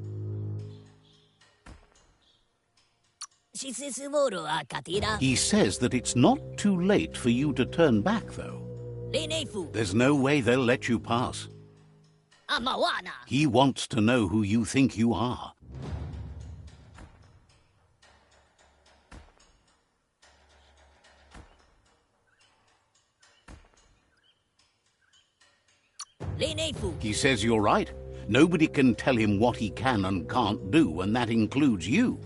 He says that it's not too late for you to turn back, though. There's no way they'll let you pass. He wants to know who you think you are. He says you're right. Nobody can tell him what he can and can't do, and that includes you.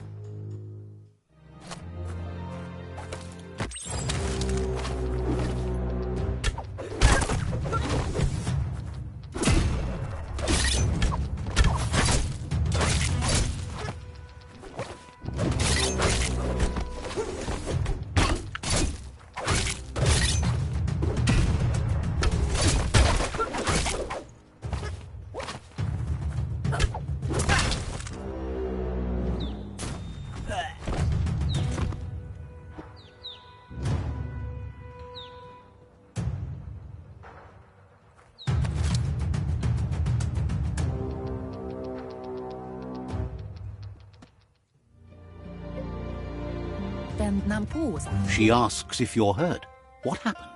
and Nampusa. She asks if you're hurt. What happened?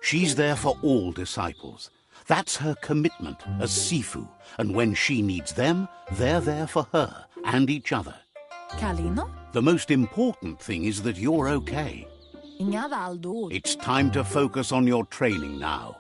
She's there for all disciples. That's her commitment as Sifu, and when she needs them, they're there for her and each other. Kalino? The most important thing is that you're okay. It's time to focus on your training now.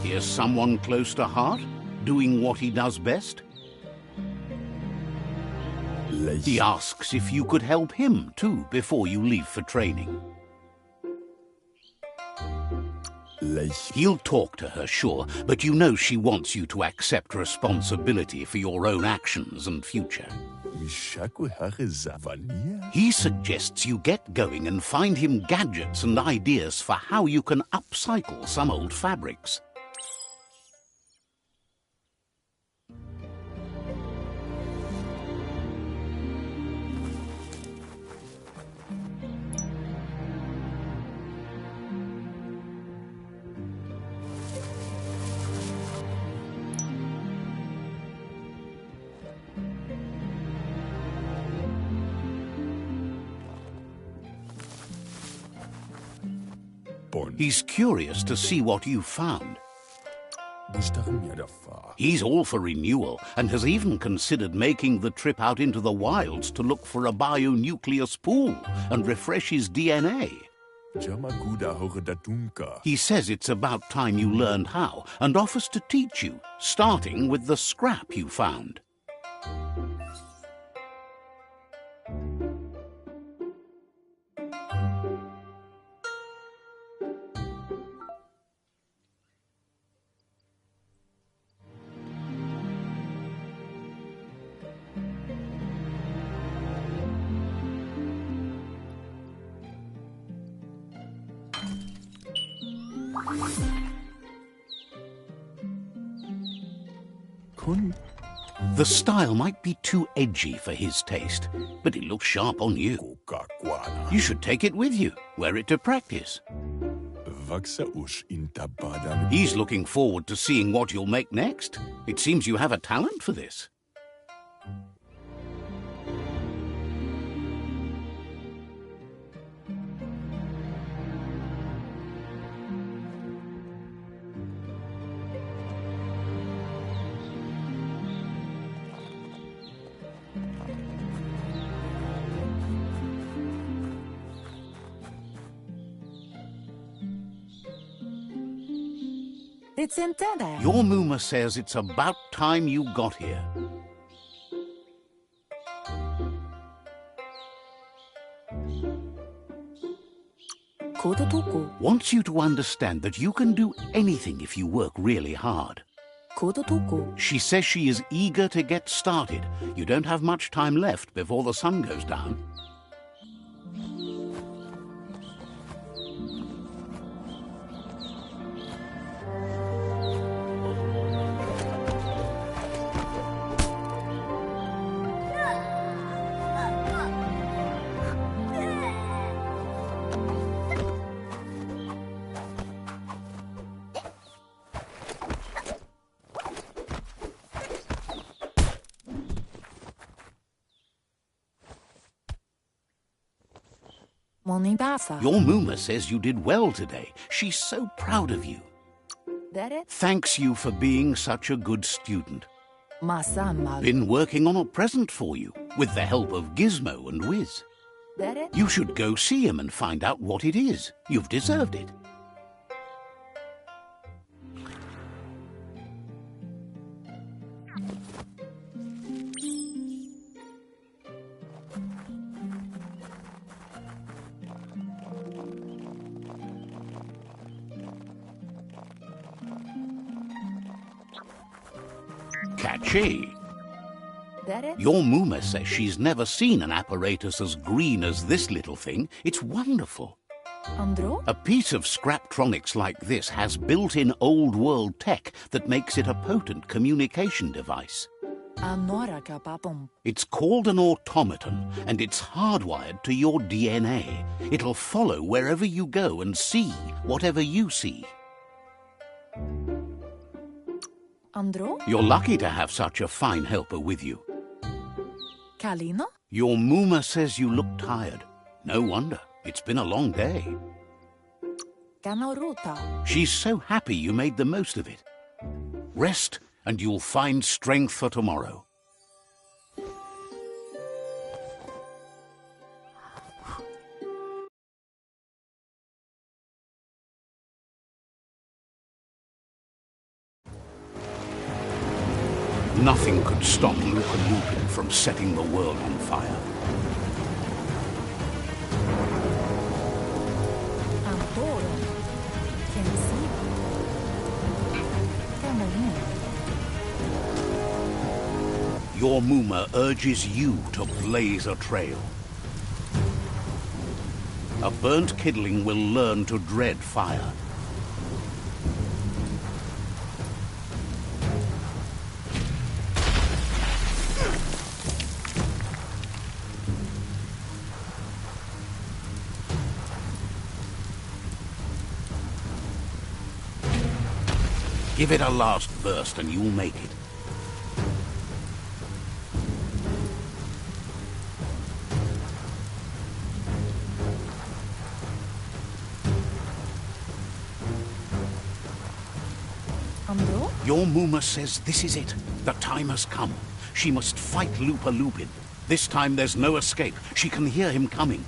Here's someone close to heart, doing what he does best. He asks if you could help him, too, before you leave for training. He'll talk to her, sure, but you know she wants you to accept responsibility for your own actions and future. He suggests you get going and find him gadgets and ideas for how you can upcycle some old fabrics. He's curious to see what you've found. He's all for renewal and has even considered making the trip out into the wilds to look for a bionucleus pool and refresh his DNA. He says it's about time you learned how and offers to teach you, starting with the scrap you found. The style might be too edgy for his taste, but it looks sharp on you. You should take it with you, wear it to practice. He's looking forward to seeing what you'll make next. It seems you have a talent for this. It's intended. Your Muma says it's about time you got here. Wants you to understand that you can do anything if you work really hard. She says she is eager to get started. You don't have much time left before the sun goes down. Your Muma says you did well today. She's so proud of you. Thanks you for being such a good student. Been working on a present for you, with the help of Gizmo and Wiz. You should go see him and find out what it is. You've deserved it. Catchy. Dere? Your Muma says she's never seen an apparatus as green as this little thing. It's wonderful. Andro? A piece of Scraptronics like this has built-in old-world tech that makes it a potent communication device. Anora kapapom. It's called an automaton, and it's hardwired to your DNA. It'll follow wherever you go and see whatever you see. Andro? You're lucky to have such a fine helper with you. Kalino? Your Muma says you look tired. No wonder. It's been a long day. Kanoruta. She's so happy you made the most of it. Rest, and you'll find strength for tomorrow. Nothing could stop Lupin from setting the world on fire. Antoro. Kensi. Kamono. Your Muma urges you to blaze a trail. A burnt kidling will learn to dread fire. Give it a last burst and you'll make it. Andro? Your Muma says this is it. The time has come. She must fight Lupin. This time there's no escape. She can hear him coming.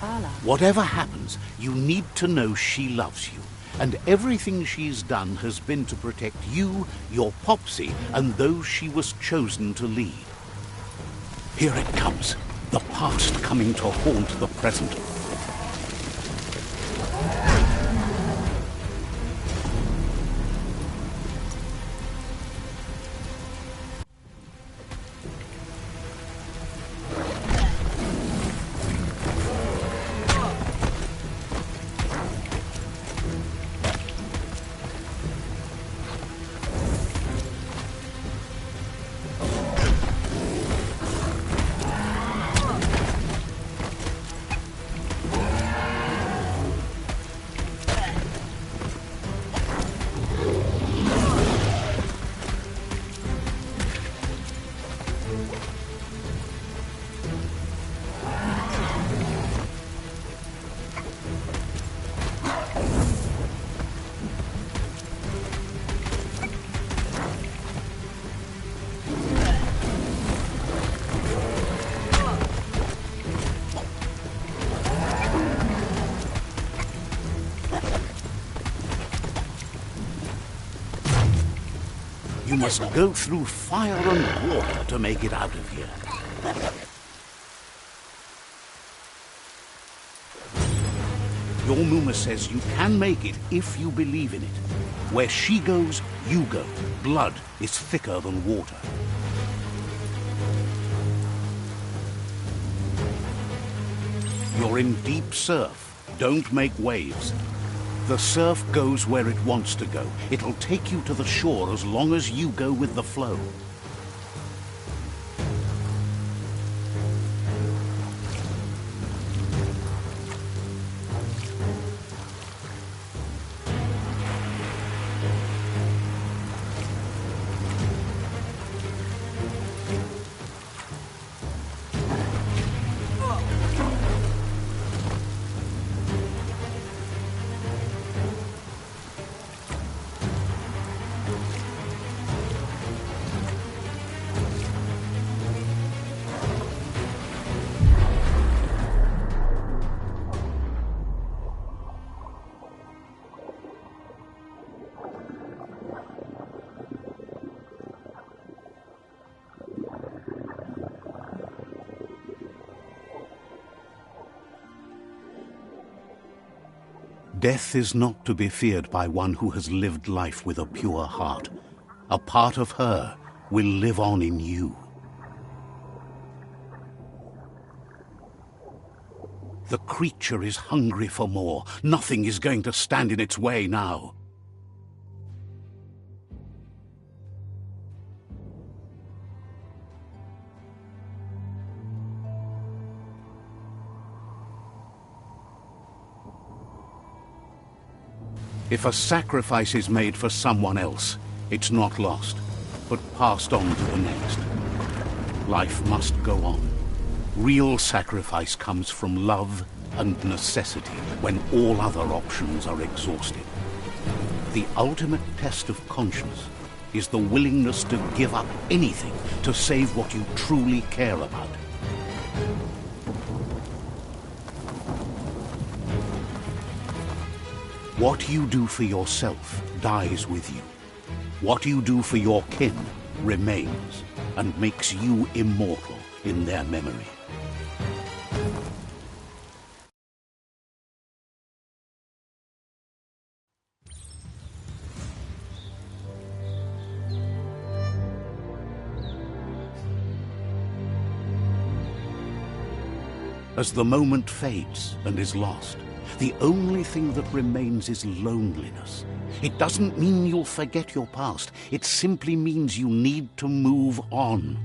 Bala. Whatever happens, you need to know she loves you. And everything she's done has been to protect you, your Popsy, and those she was chosen to lead. Here it comes. The past coming to haunt the present. You must go through fire and water to make it out of here. Your Muma says you can make it if you believe in it. Where she goes, you go. Blood is thicker than water. You're in deep surf. Don't make waves. The surf goes where it wants to go. It'll take you to the shore as long as you go with the flow. Death is not to be feared by one who has lived life with a pure heart. A part of her will live on in you. The creature is hungry for more. Nothing is going to stand in its way now. If a sacrifice is made for someone else, it's not lost, but passed on to the next. Life must go on. Real sacrifice comes from love and necessity when all other options are exhausted. The ultimate test of conscience is the willingness to give up anything to save what you truly care about. What you do for yourself dies with you. What you do for your kin remains and makes you immortal in their memory. As the moment fades and is lost, the only thing that remains is loneliness. It doesn't mean you'll forget your past. It simply means you need to move on.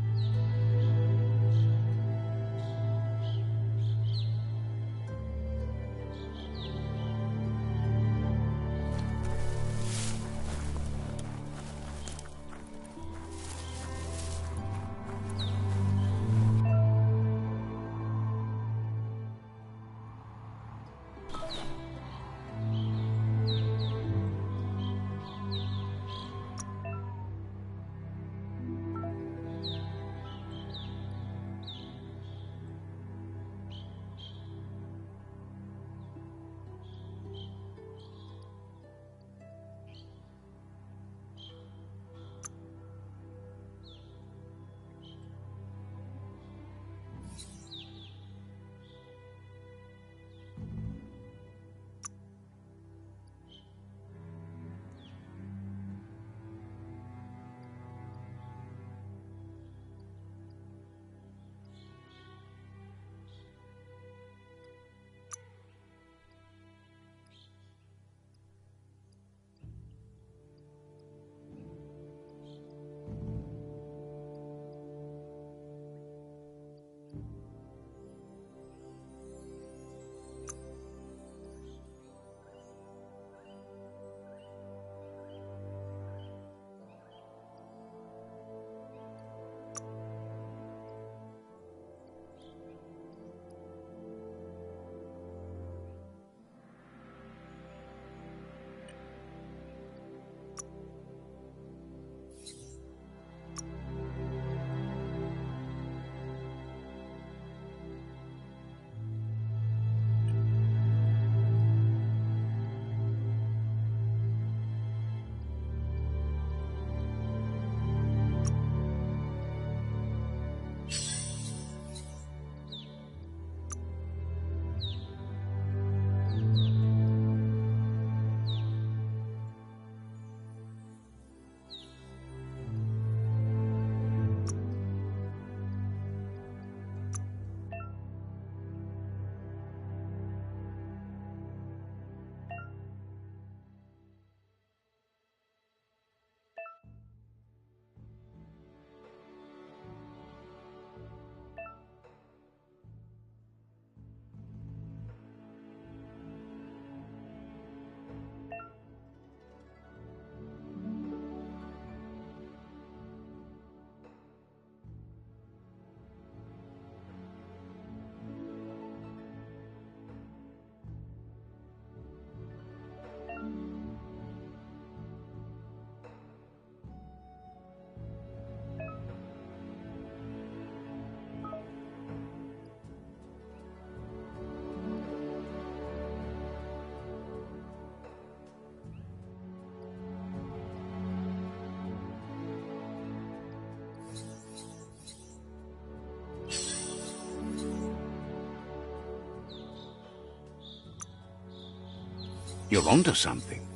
You're onto something.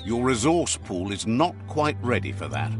Your resource pool is not quite ready for that.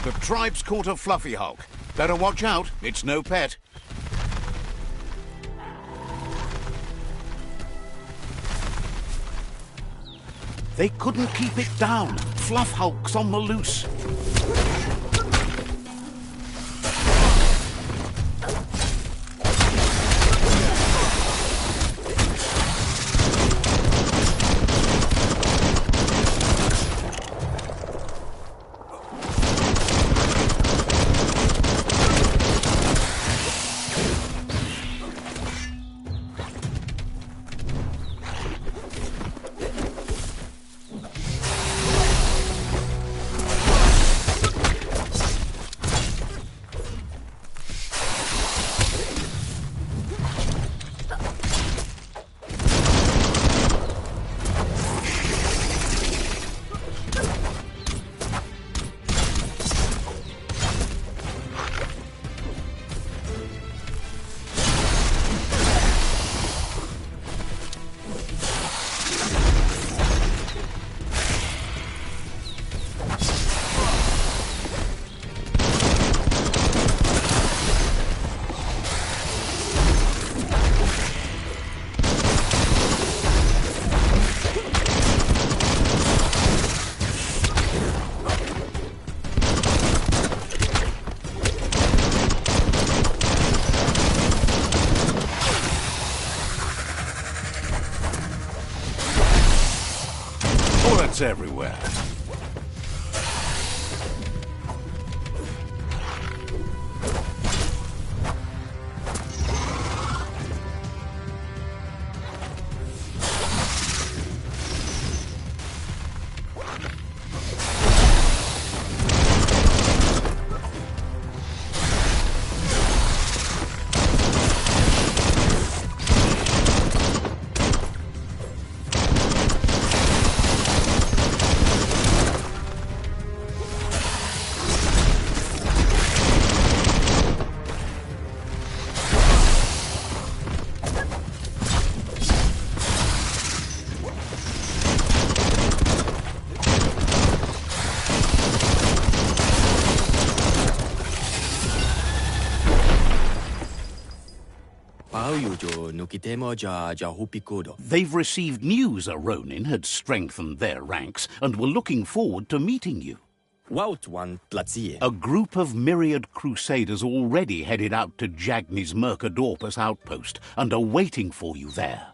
The tribe's caught a fluffy hulk. Better watch out, it's no pet. They couldn't keep it down. Fluff hulk's on the loose. Bullets everywhere. They've received news a Ronin had strengthened their ranks and were looking forward to meeting you. A group of myriad crusaders already headed out to Jagni's Mercadorpus outpost and are waiting for you there.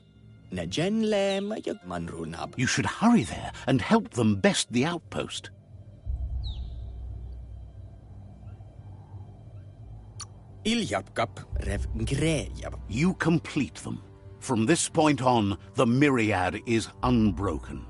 You should hurry there and help them best the outpost. You complete them. From this point on, the myriad is unbroken.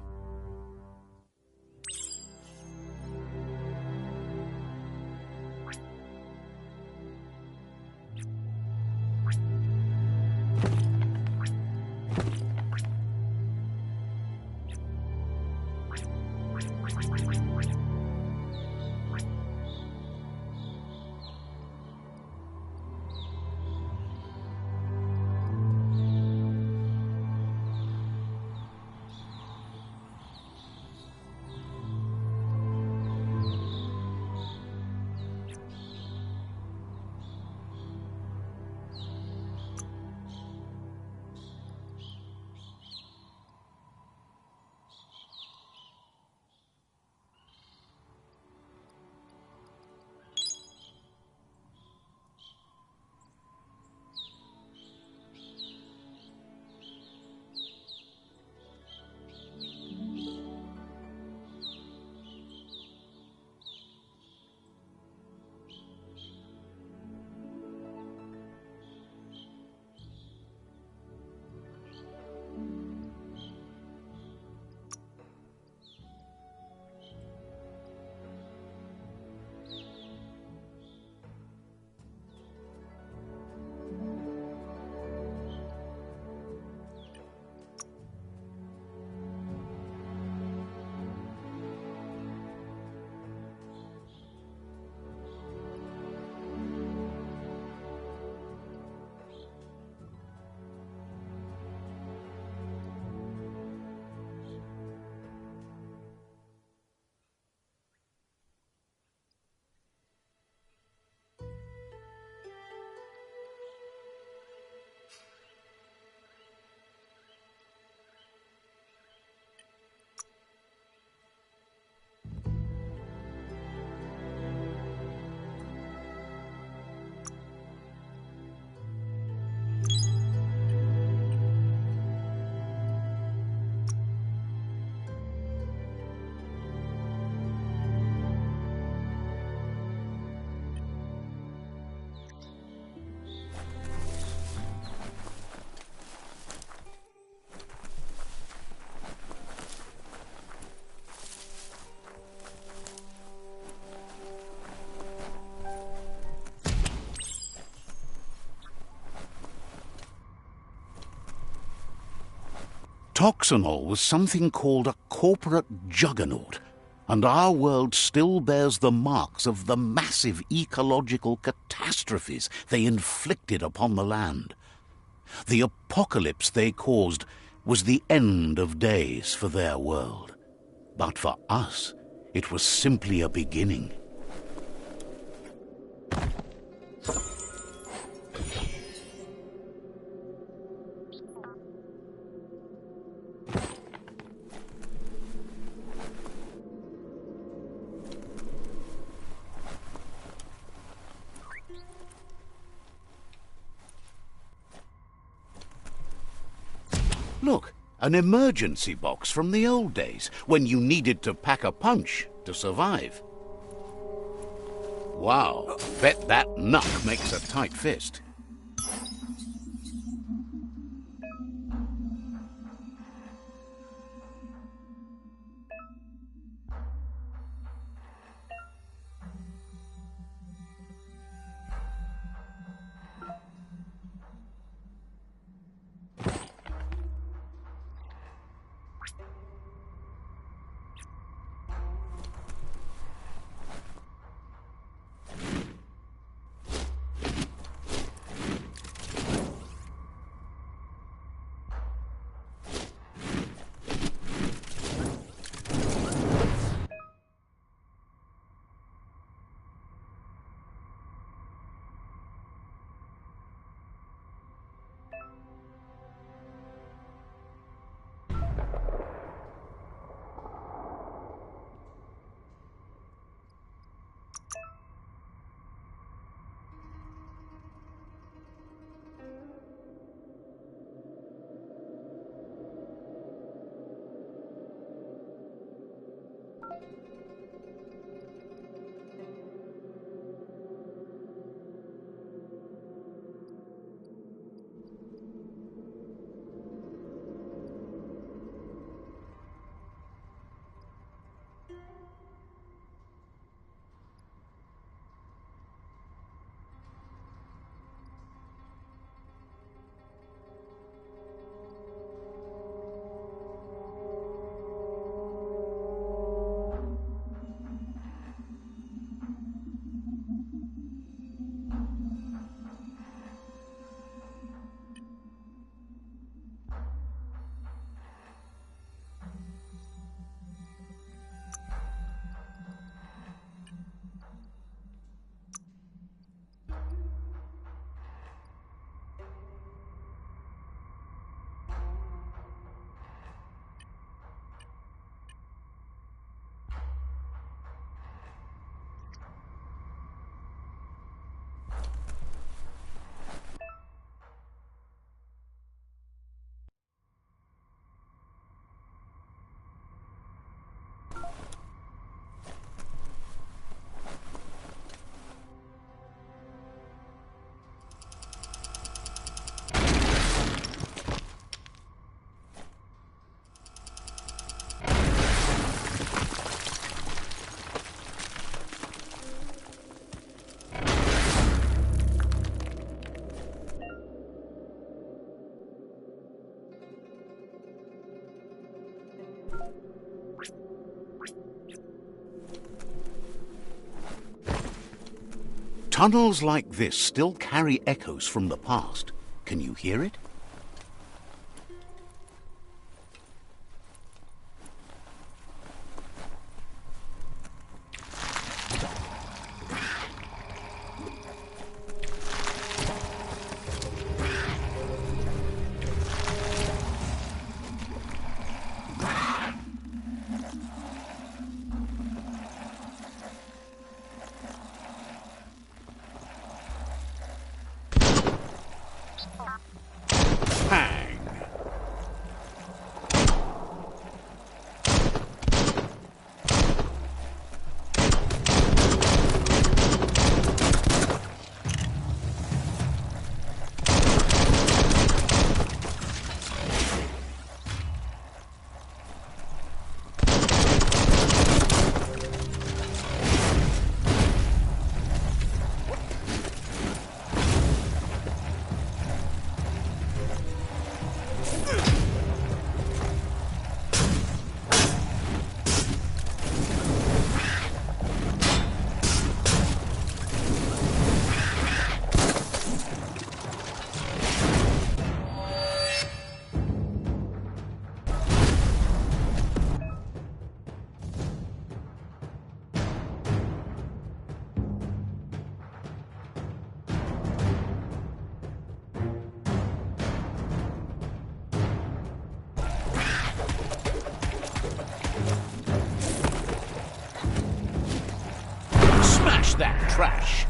Toxanol was something called a corporate juggernaut, and our world still bears the marks of the massive ecological catastrophes they inflicted upon the land. The apocalypse they caused was the end of days for their world. But for us, it was simply a beginning. Look, an emergency box from the old days, when you needed to pack a punch to survive. Wow, bet that knuck makes a tight fist. Tunnels like this still carry echoes from the past. Can you hear it? Hang. Smash that trash!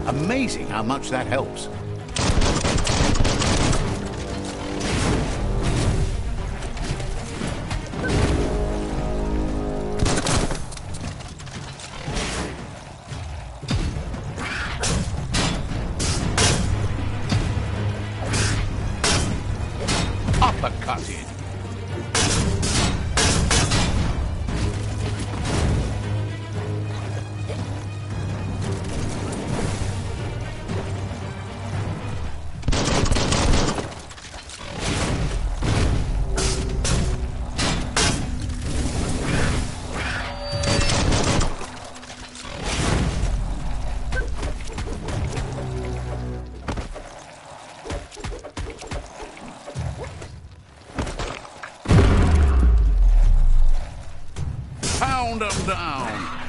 Amazing how much that helps. Uppercut it. Pound 'em down.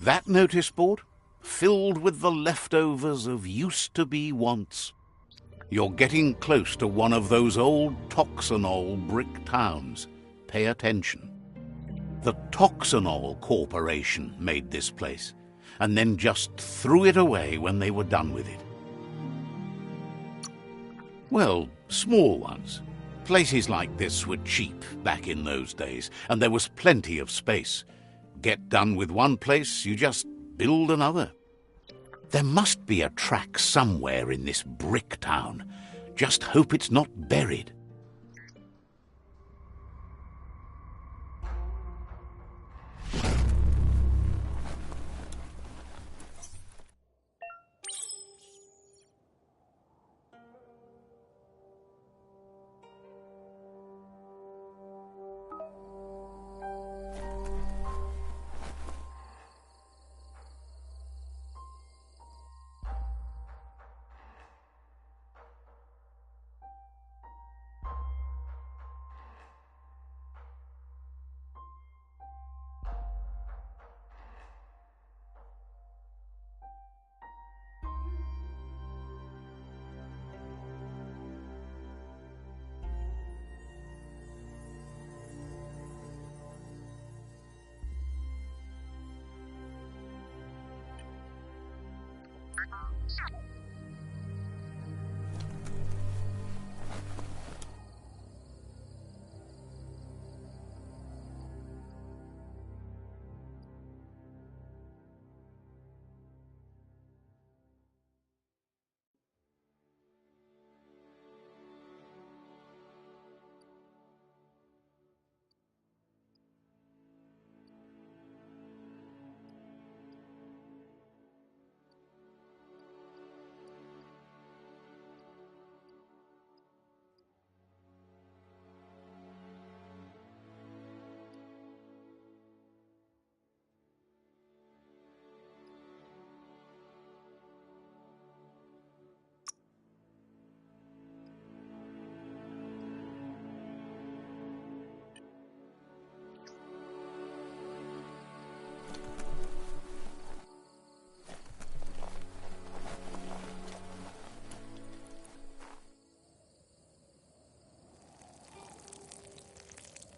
That notice board? Filled with the leftovers of used-to-be wants. You're getting close to one of those old Toxanol brick towns. Pay attention. The Toxanol Corporation made this place, and then just threw it away when they were done with it. Well, small ones. Places like this were cheap back in those days, and there was plenty of space. Get done with one place, you just build another. There must be a track somewhere in this brick town. Just hope it's not buried.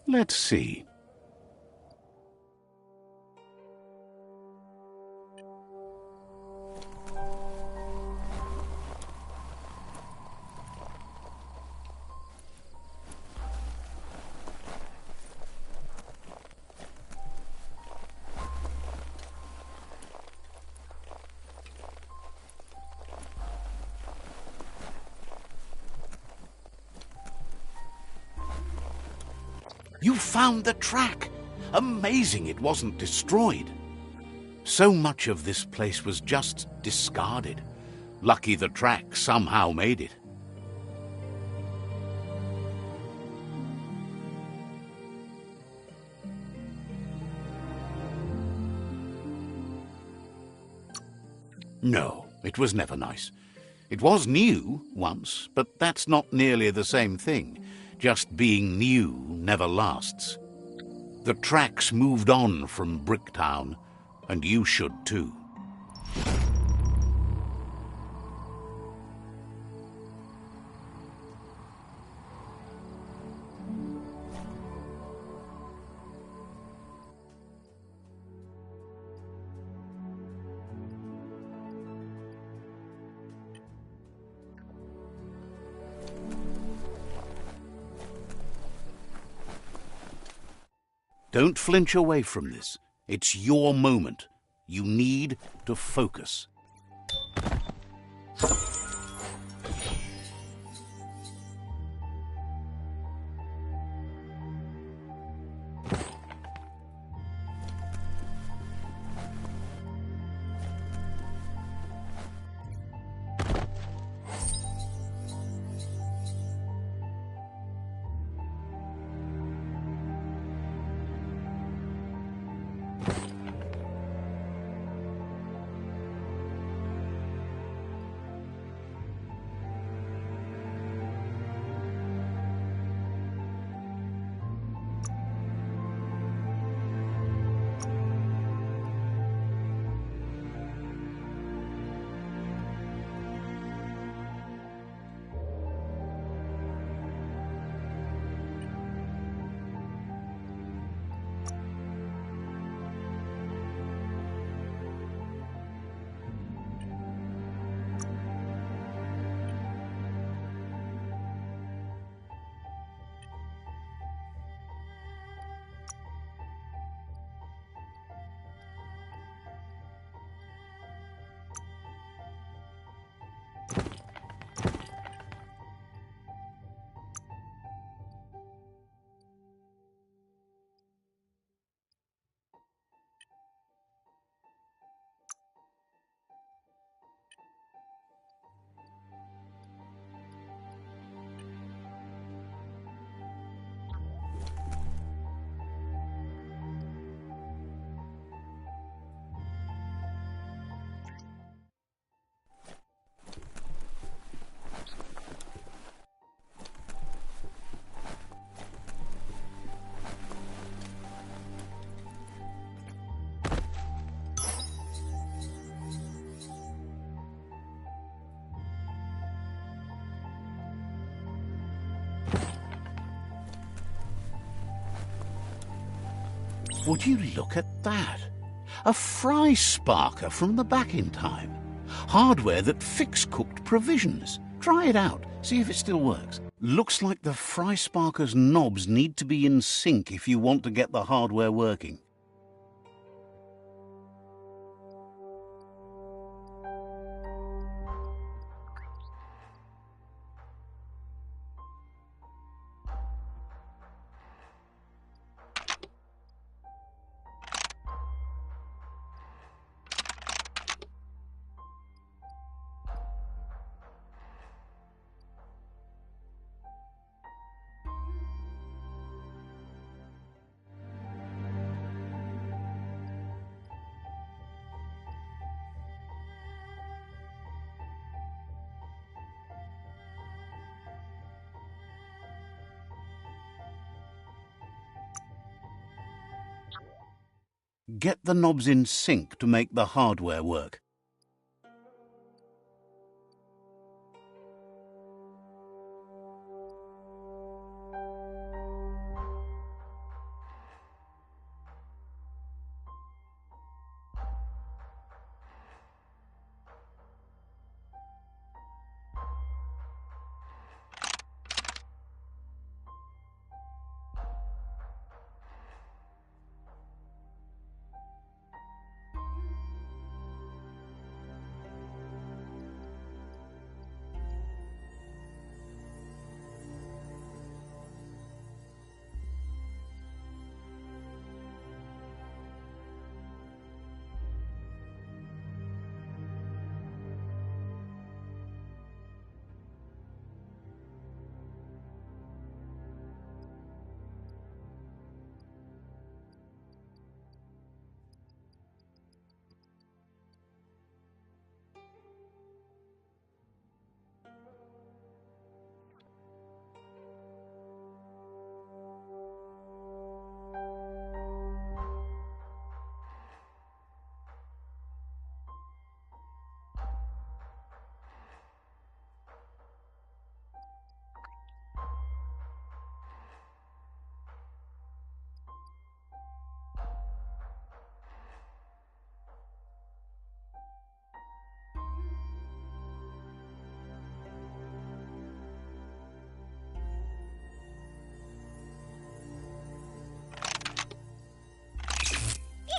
Let's see. You found the track! Amazing it wasn't destroyed. So much of this place was just discarded. Lucky the track somehow made it. No, it was never nice. It was new once, but that's not nearly the same thing. Just being new never lasts. The tracks moved on from Bricktown, and you should too. Don't flinch away from this. It's your moment. You need to focus. Would you look at that? A fry sparker from the back in time. Hardware that fix-cooked provisions. Try it out. See if it still works. Looks like the fry sparker's knobs need to be in sync if you want to get the hardware working. Get the knobs in sync to make the hardware work.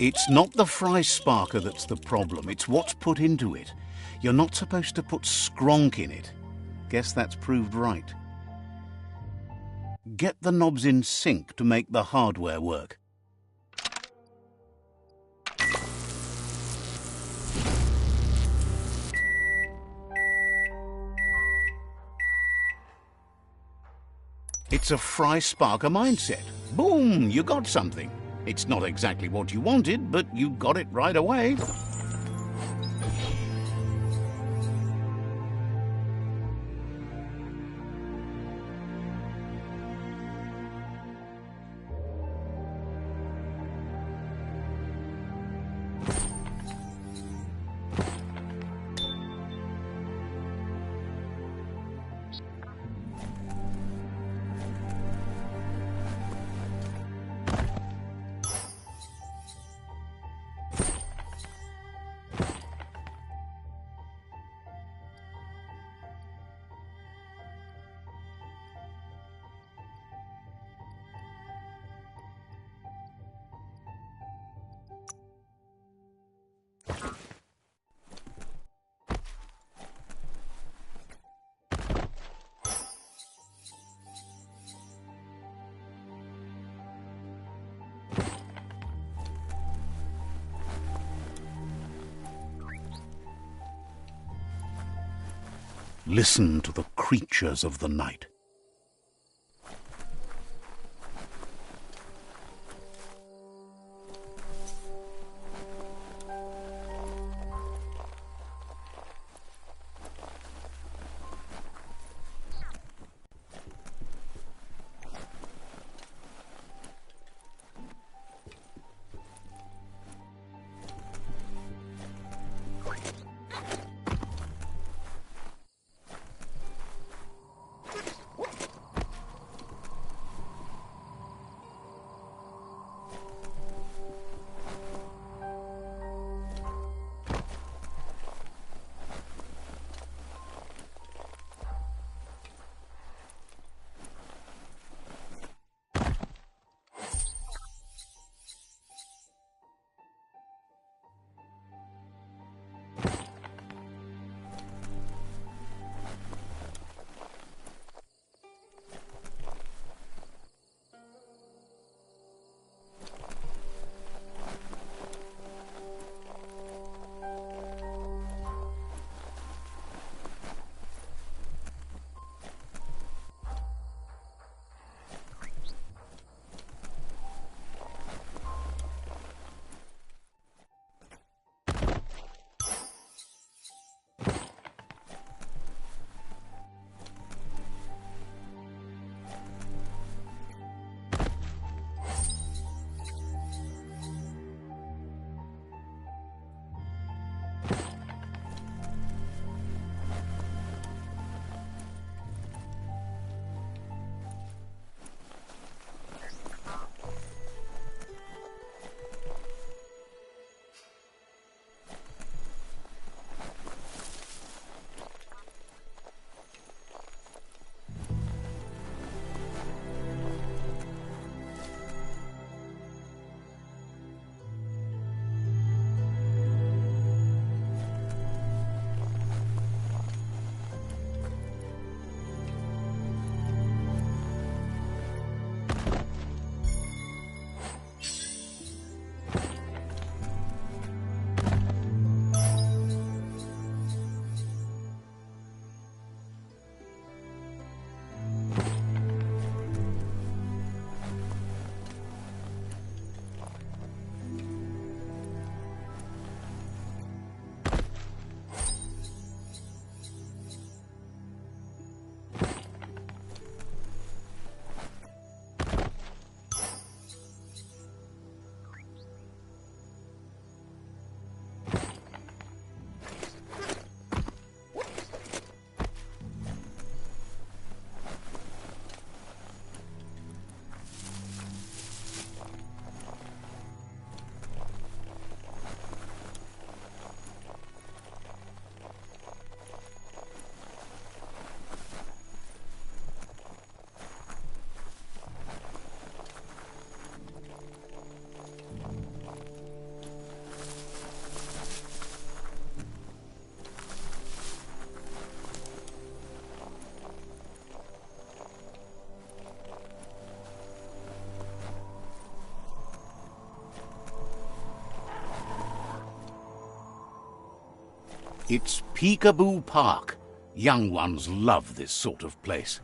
It's not the fry sparker that's the problem, it's what's put into it. You're not supposed to put skronk in it. Guess that's proved right. Get the knobs in sync to make the hardware work. It's a fry sparker mindset. Boom, you got something. It's not exactly what you wanted, but you got it right away. Listen to the creatures of the night. It's Peekaboo Park. Young ones love this sort of place.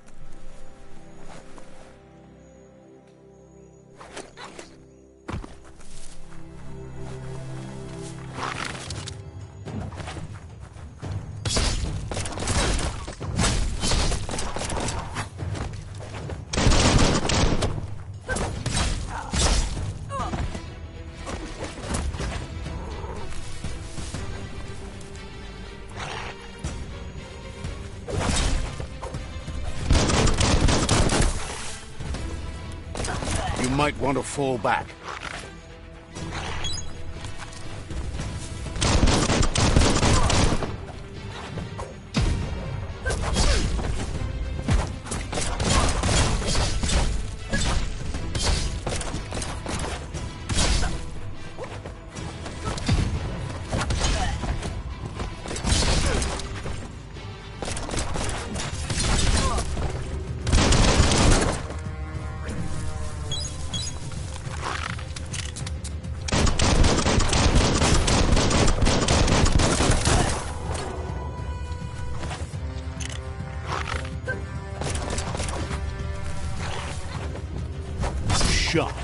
You might want to fall back. Sharp.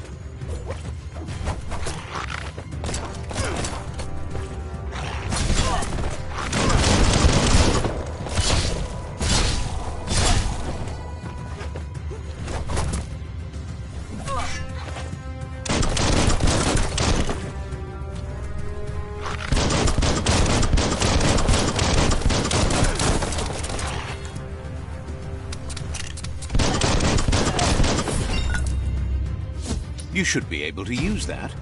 You should be able to use that.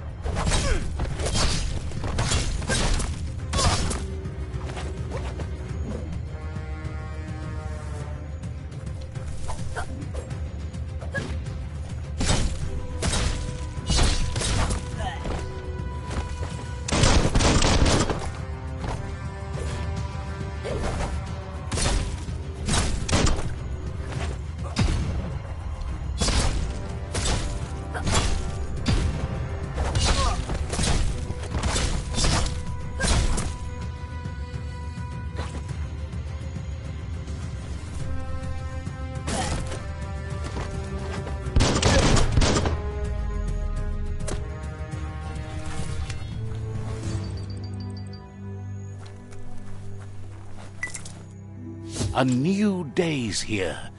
A new day's here.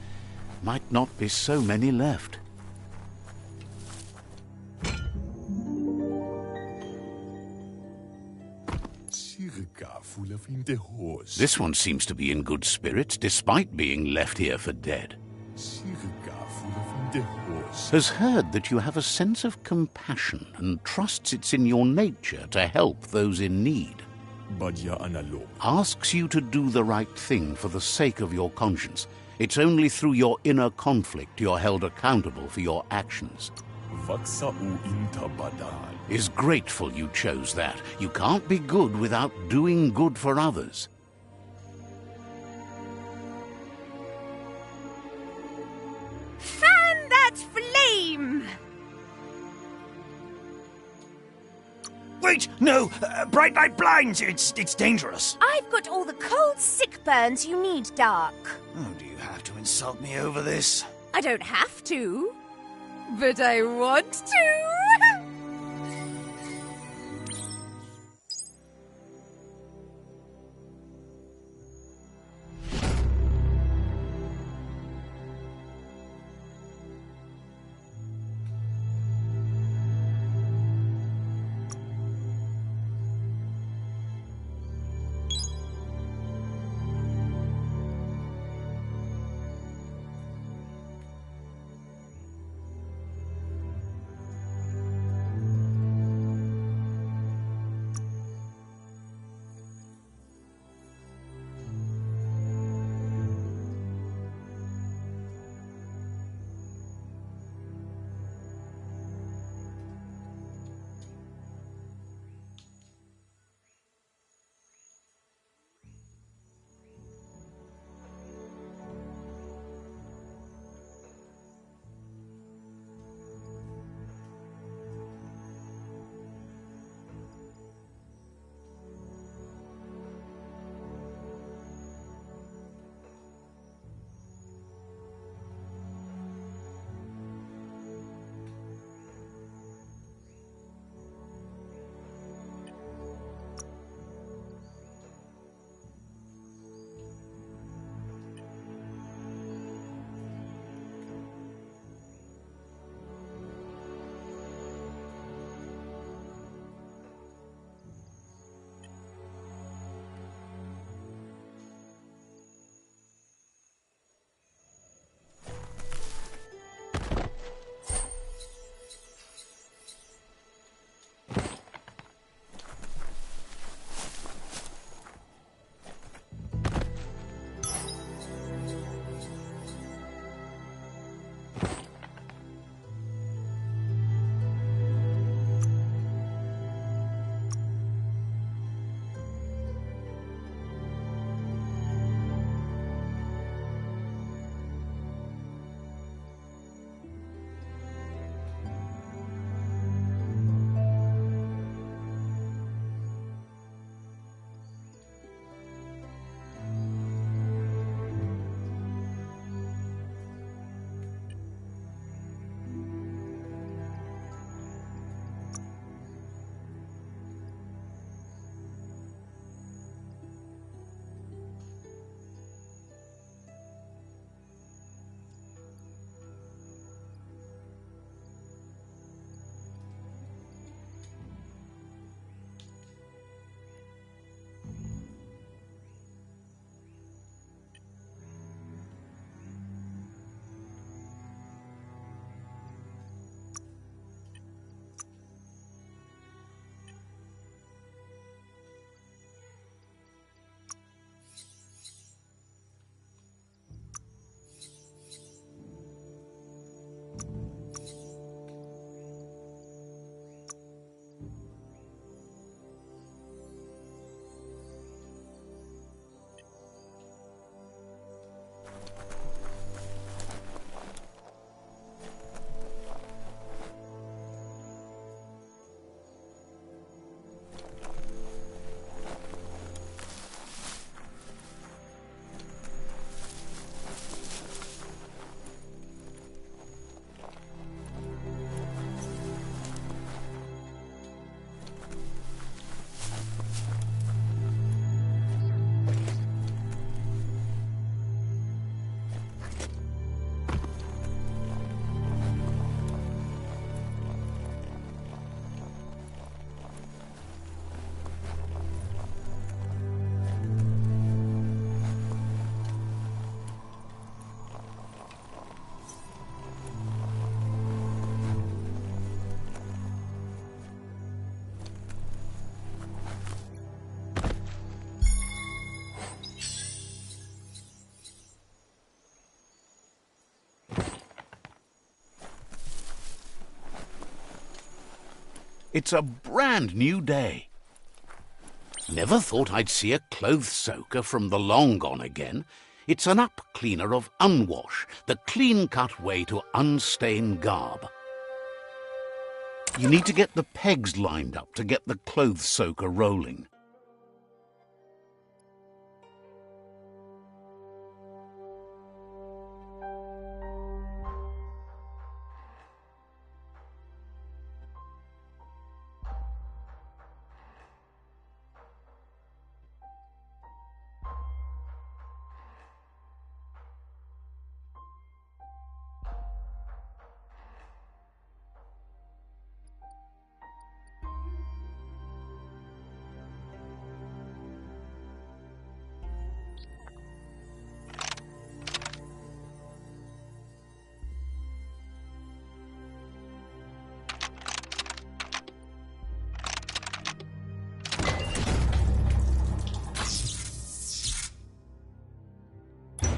Might not be so many left. This one seems to be in good spirits, despite being left here for dead. Has heard that you have a sense of compassion and trusts it's in your nature to help those in need. Asks you to do the right thing for the sake of your conscience. It's only through your inner conflict you're held accountable for your actions. Is grateful you chose that. You can't be good without doing good for others. Fan that flame! Wait, no! Bright light blinds! It's dangerous. I've got all the cold sick burns you need, Dark. Oh, do you have to insult me over this? I don't have to, but I want to. It's a brand new day. Never thought I'd see a clothes soaker from the long gone again. It's an up cleaner of unwash, the clean-cut way to unstain garb. You need to get the pegs lined up to get the clothes soaker rolling.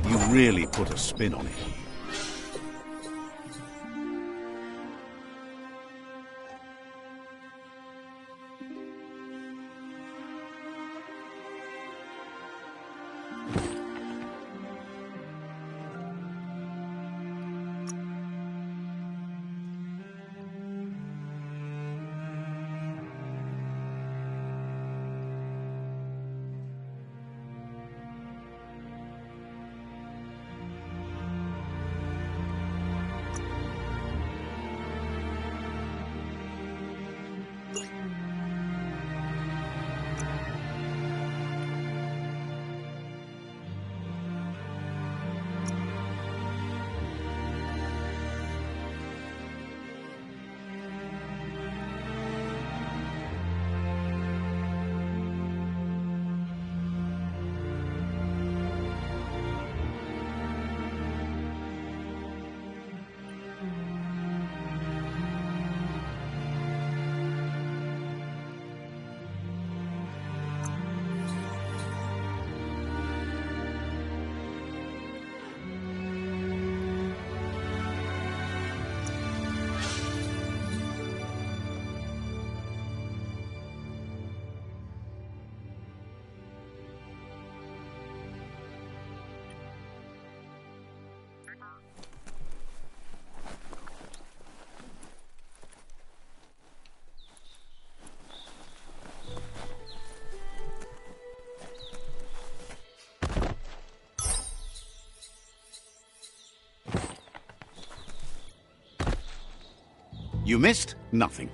You really put a spin on it. You missed nothing.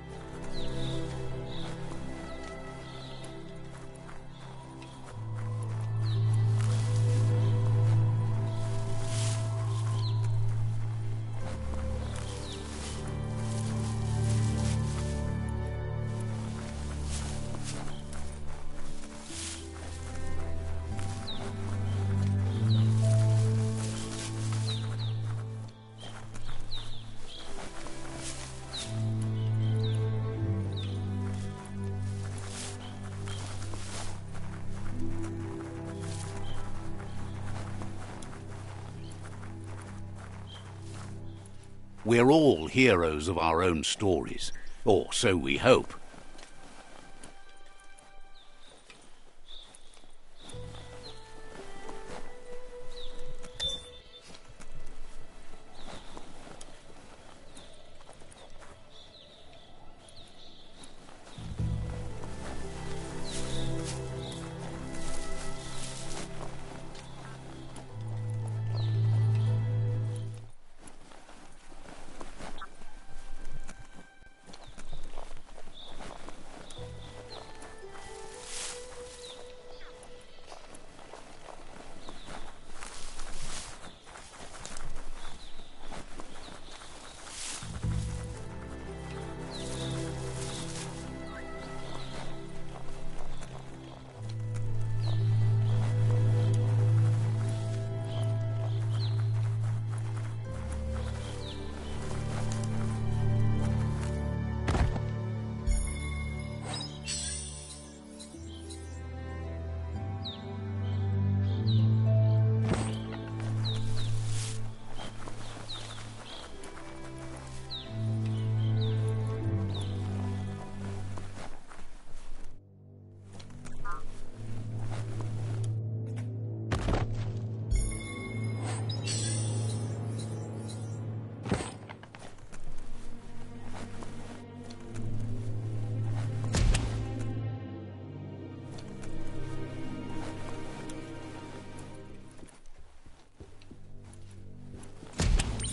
We're all heroes of our own stories, or so we hope.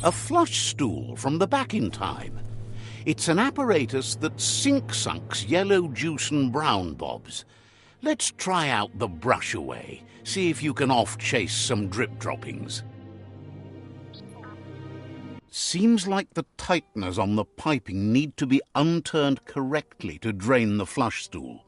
A flush stool from the back in time. It's an apparatus that sink-sunks yellow juice and brown bobs. Let's try out the brush away. See if you can off-chase some drip droppings. Seems like the tighteners on the piping need to be unturned correctly to drain the flush stool.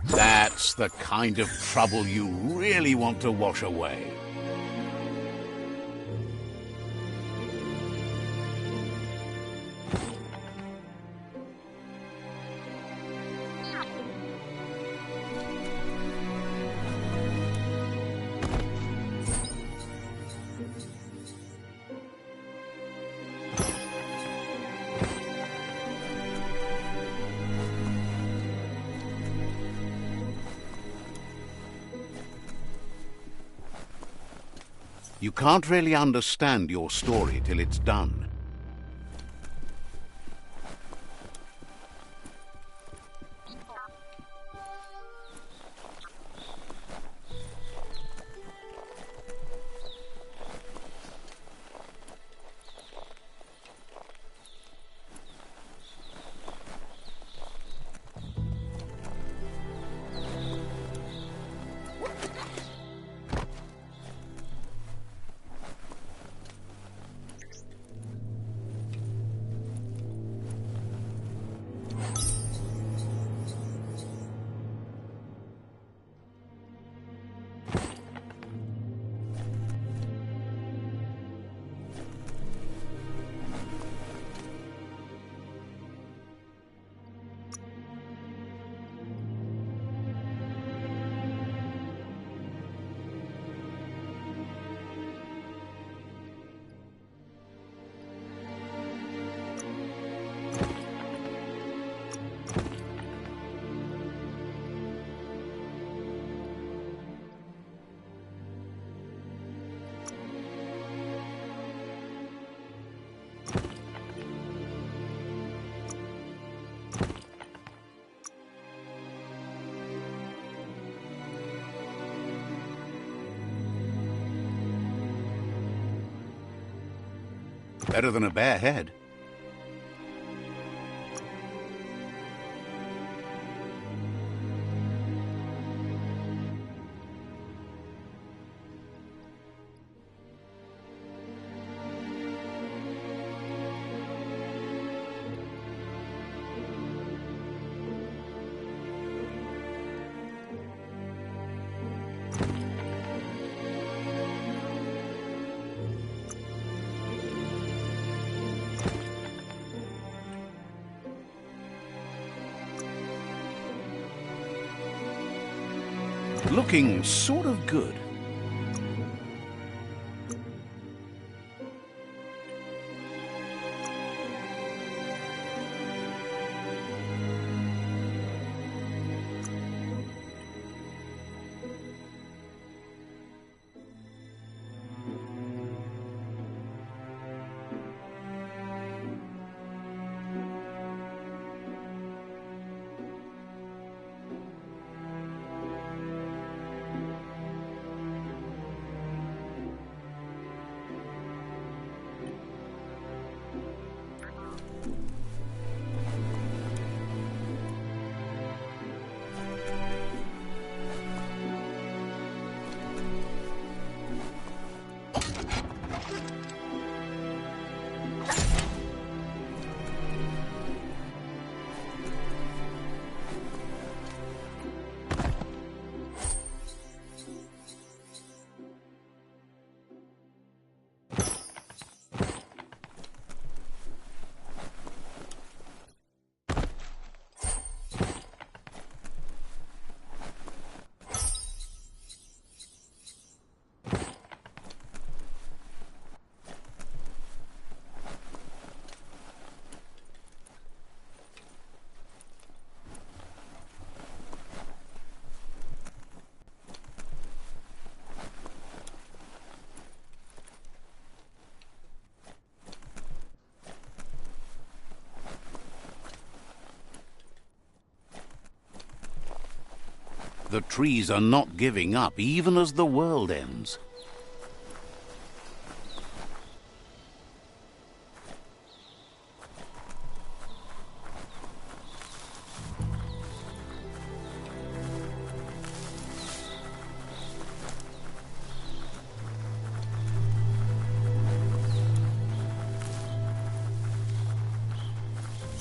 That's the kind of trouble you really want to wash away. You can't really understand your story till it's done. Better than a bare head. Looking sort of good. The trees are not giving up even as the world ends.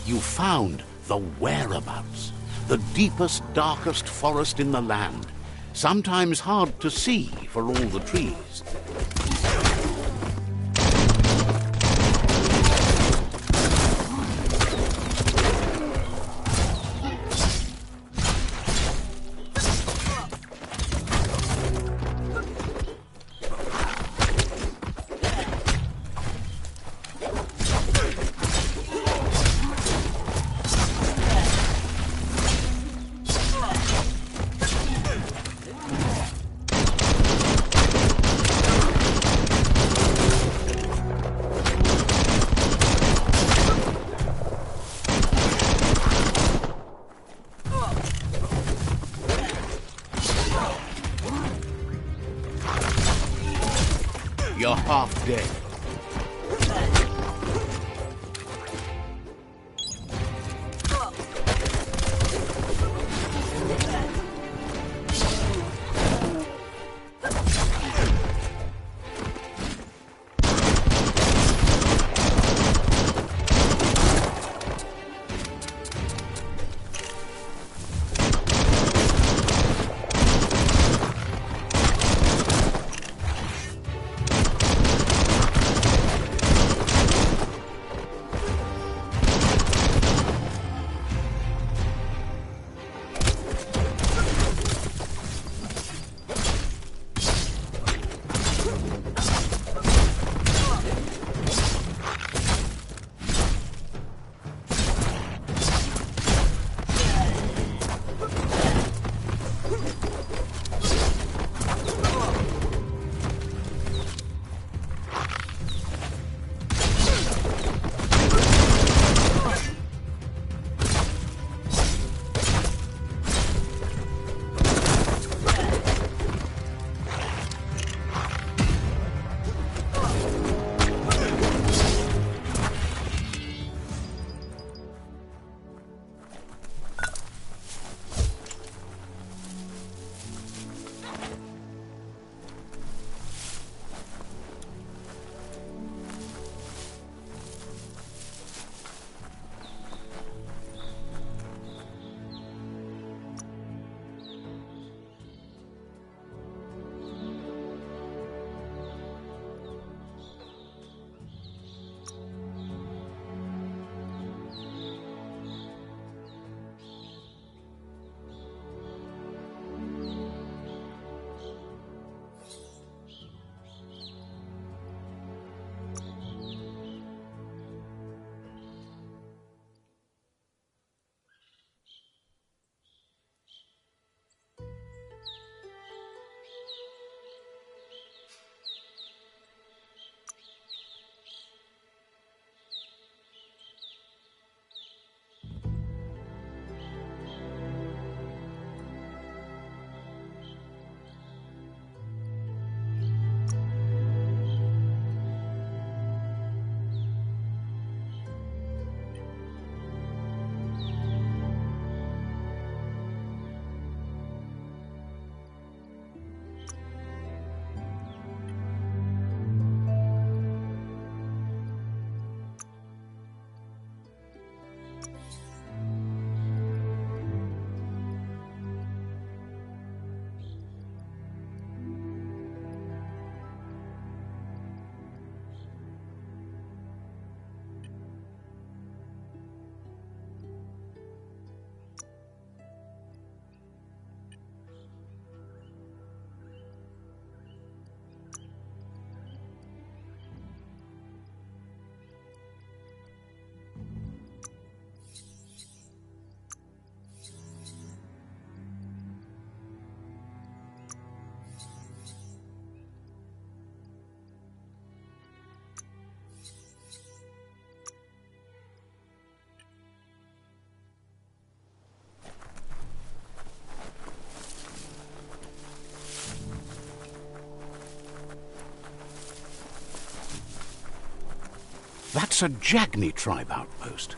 You found the whereabouts, the deepest, darkest forest in the land, sometimes hard to see for all the trees. You're half dead. It's a Jagni tribe outpost.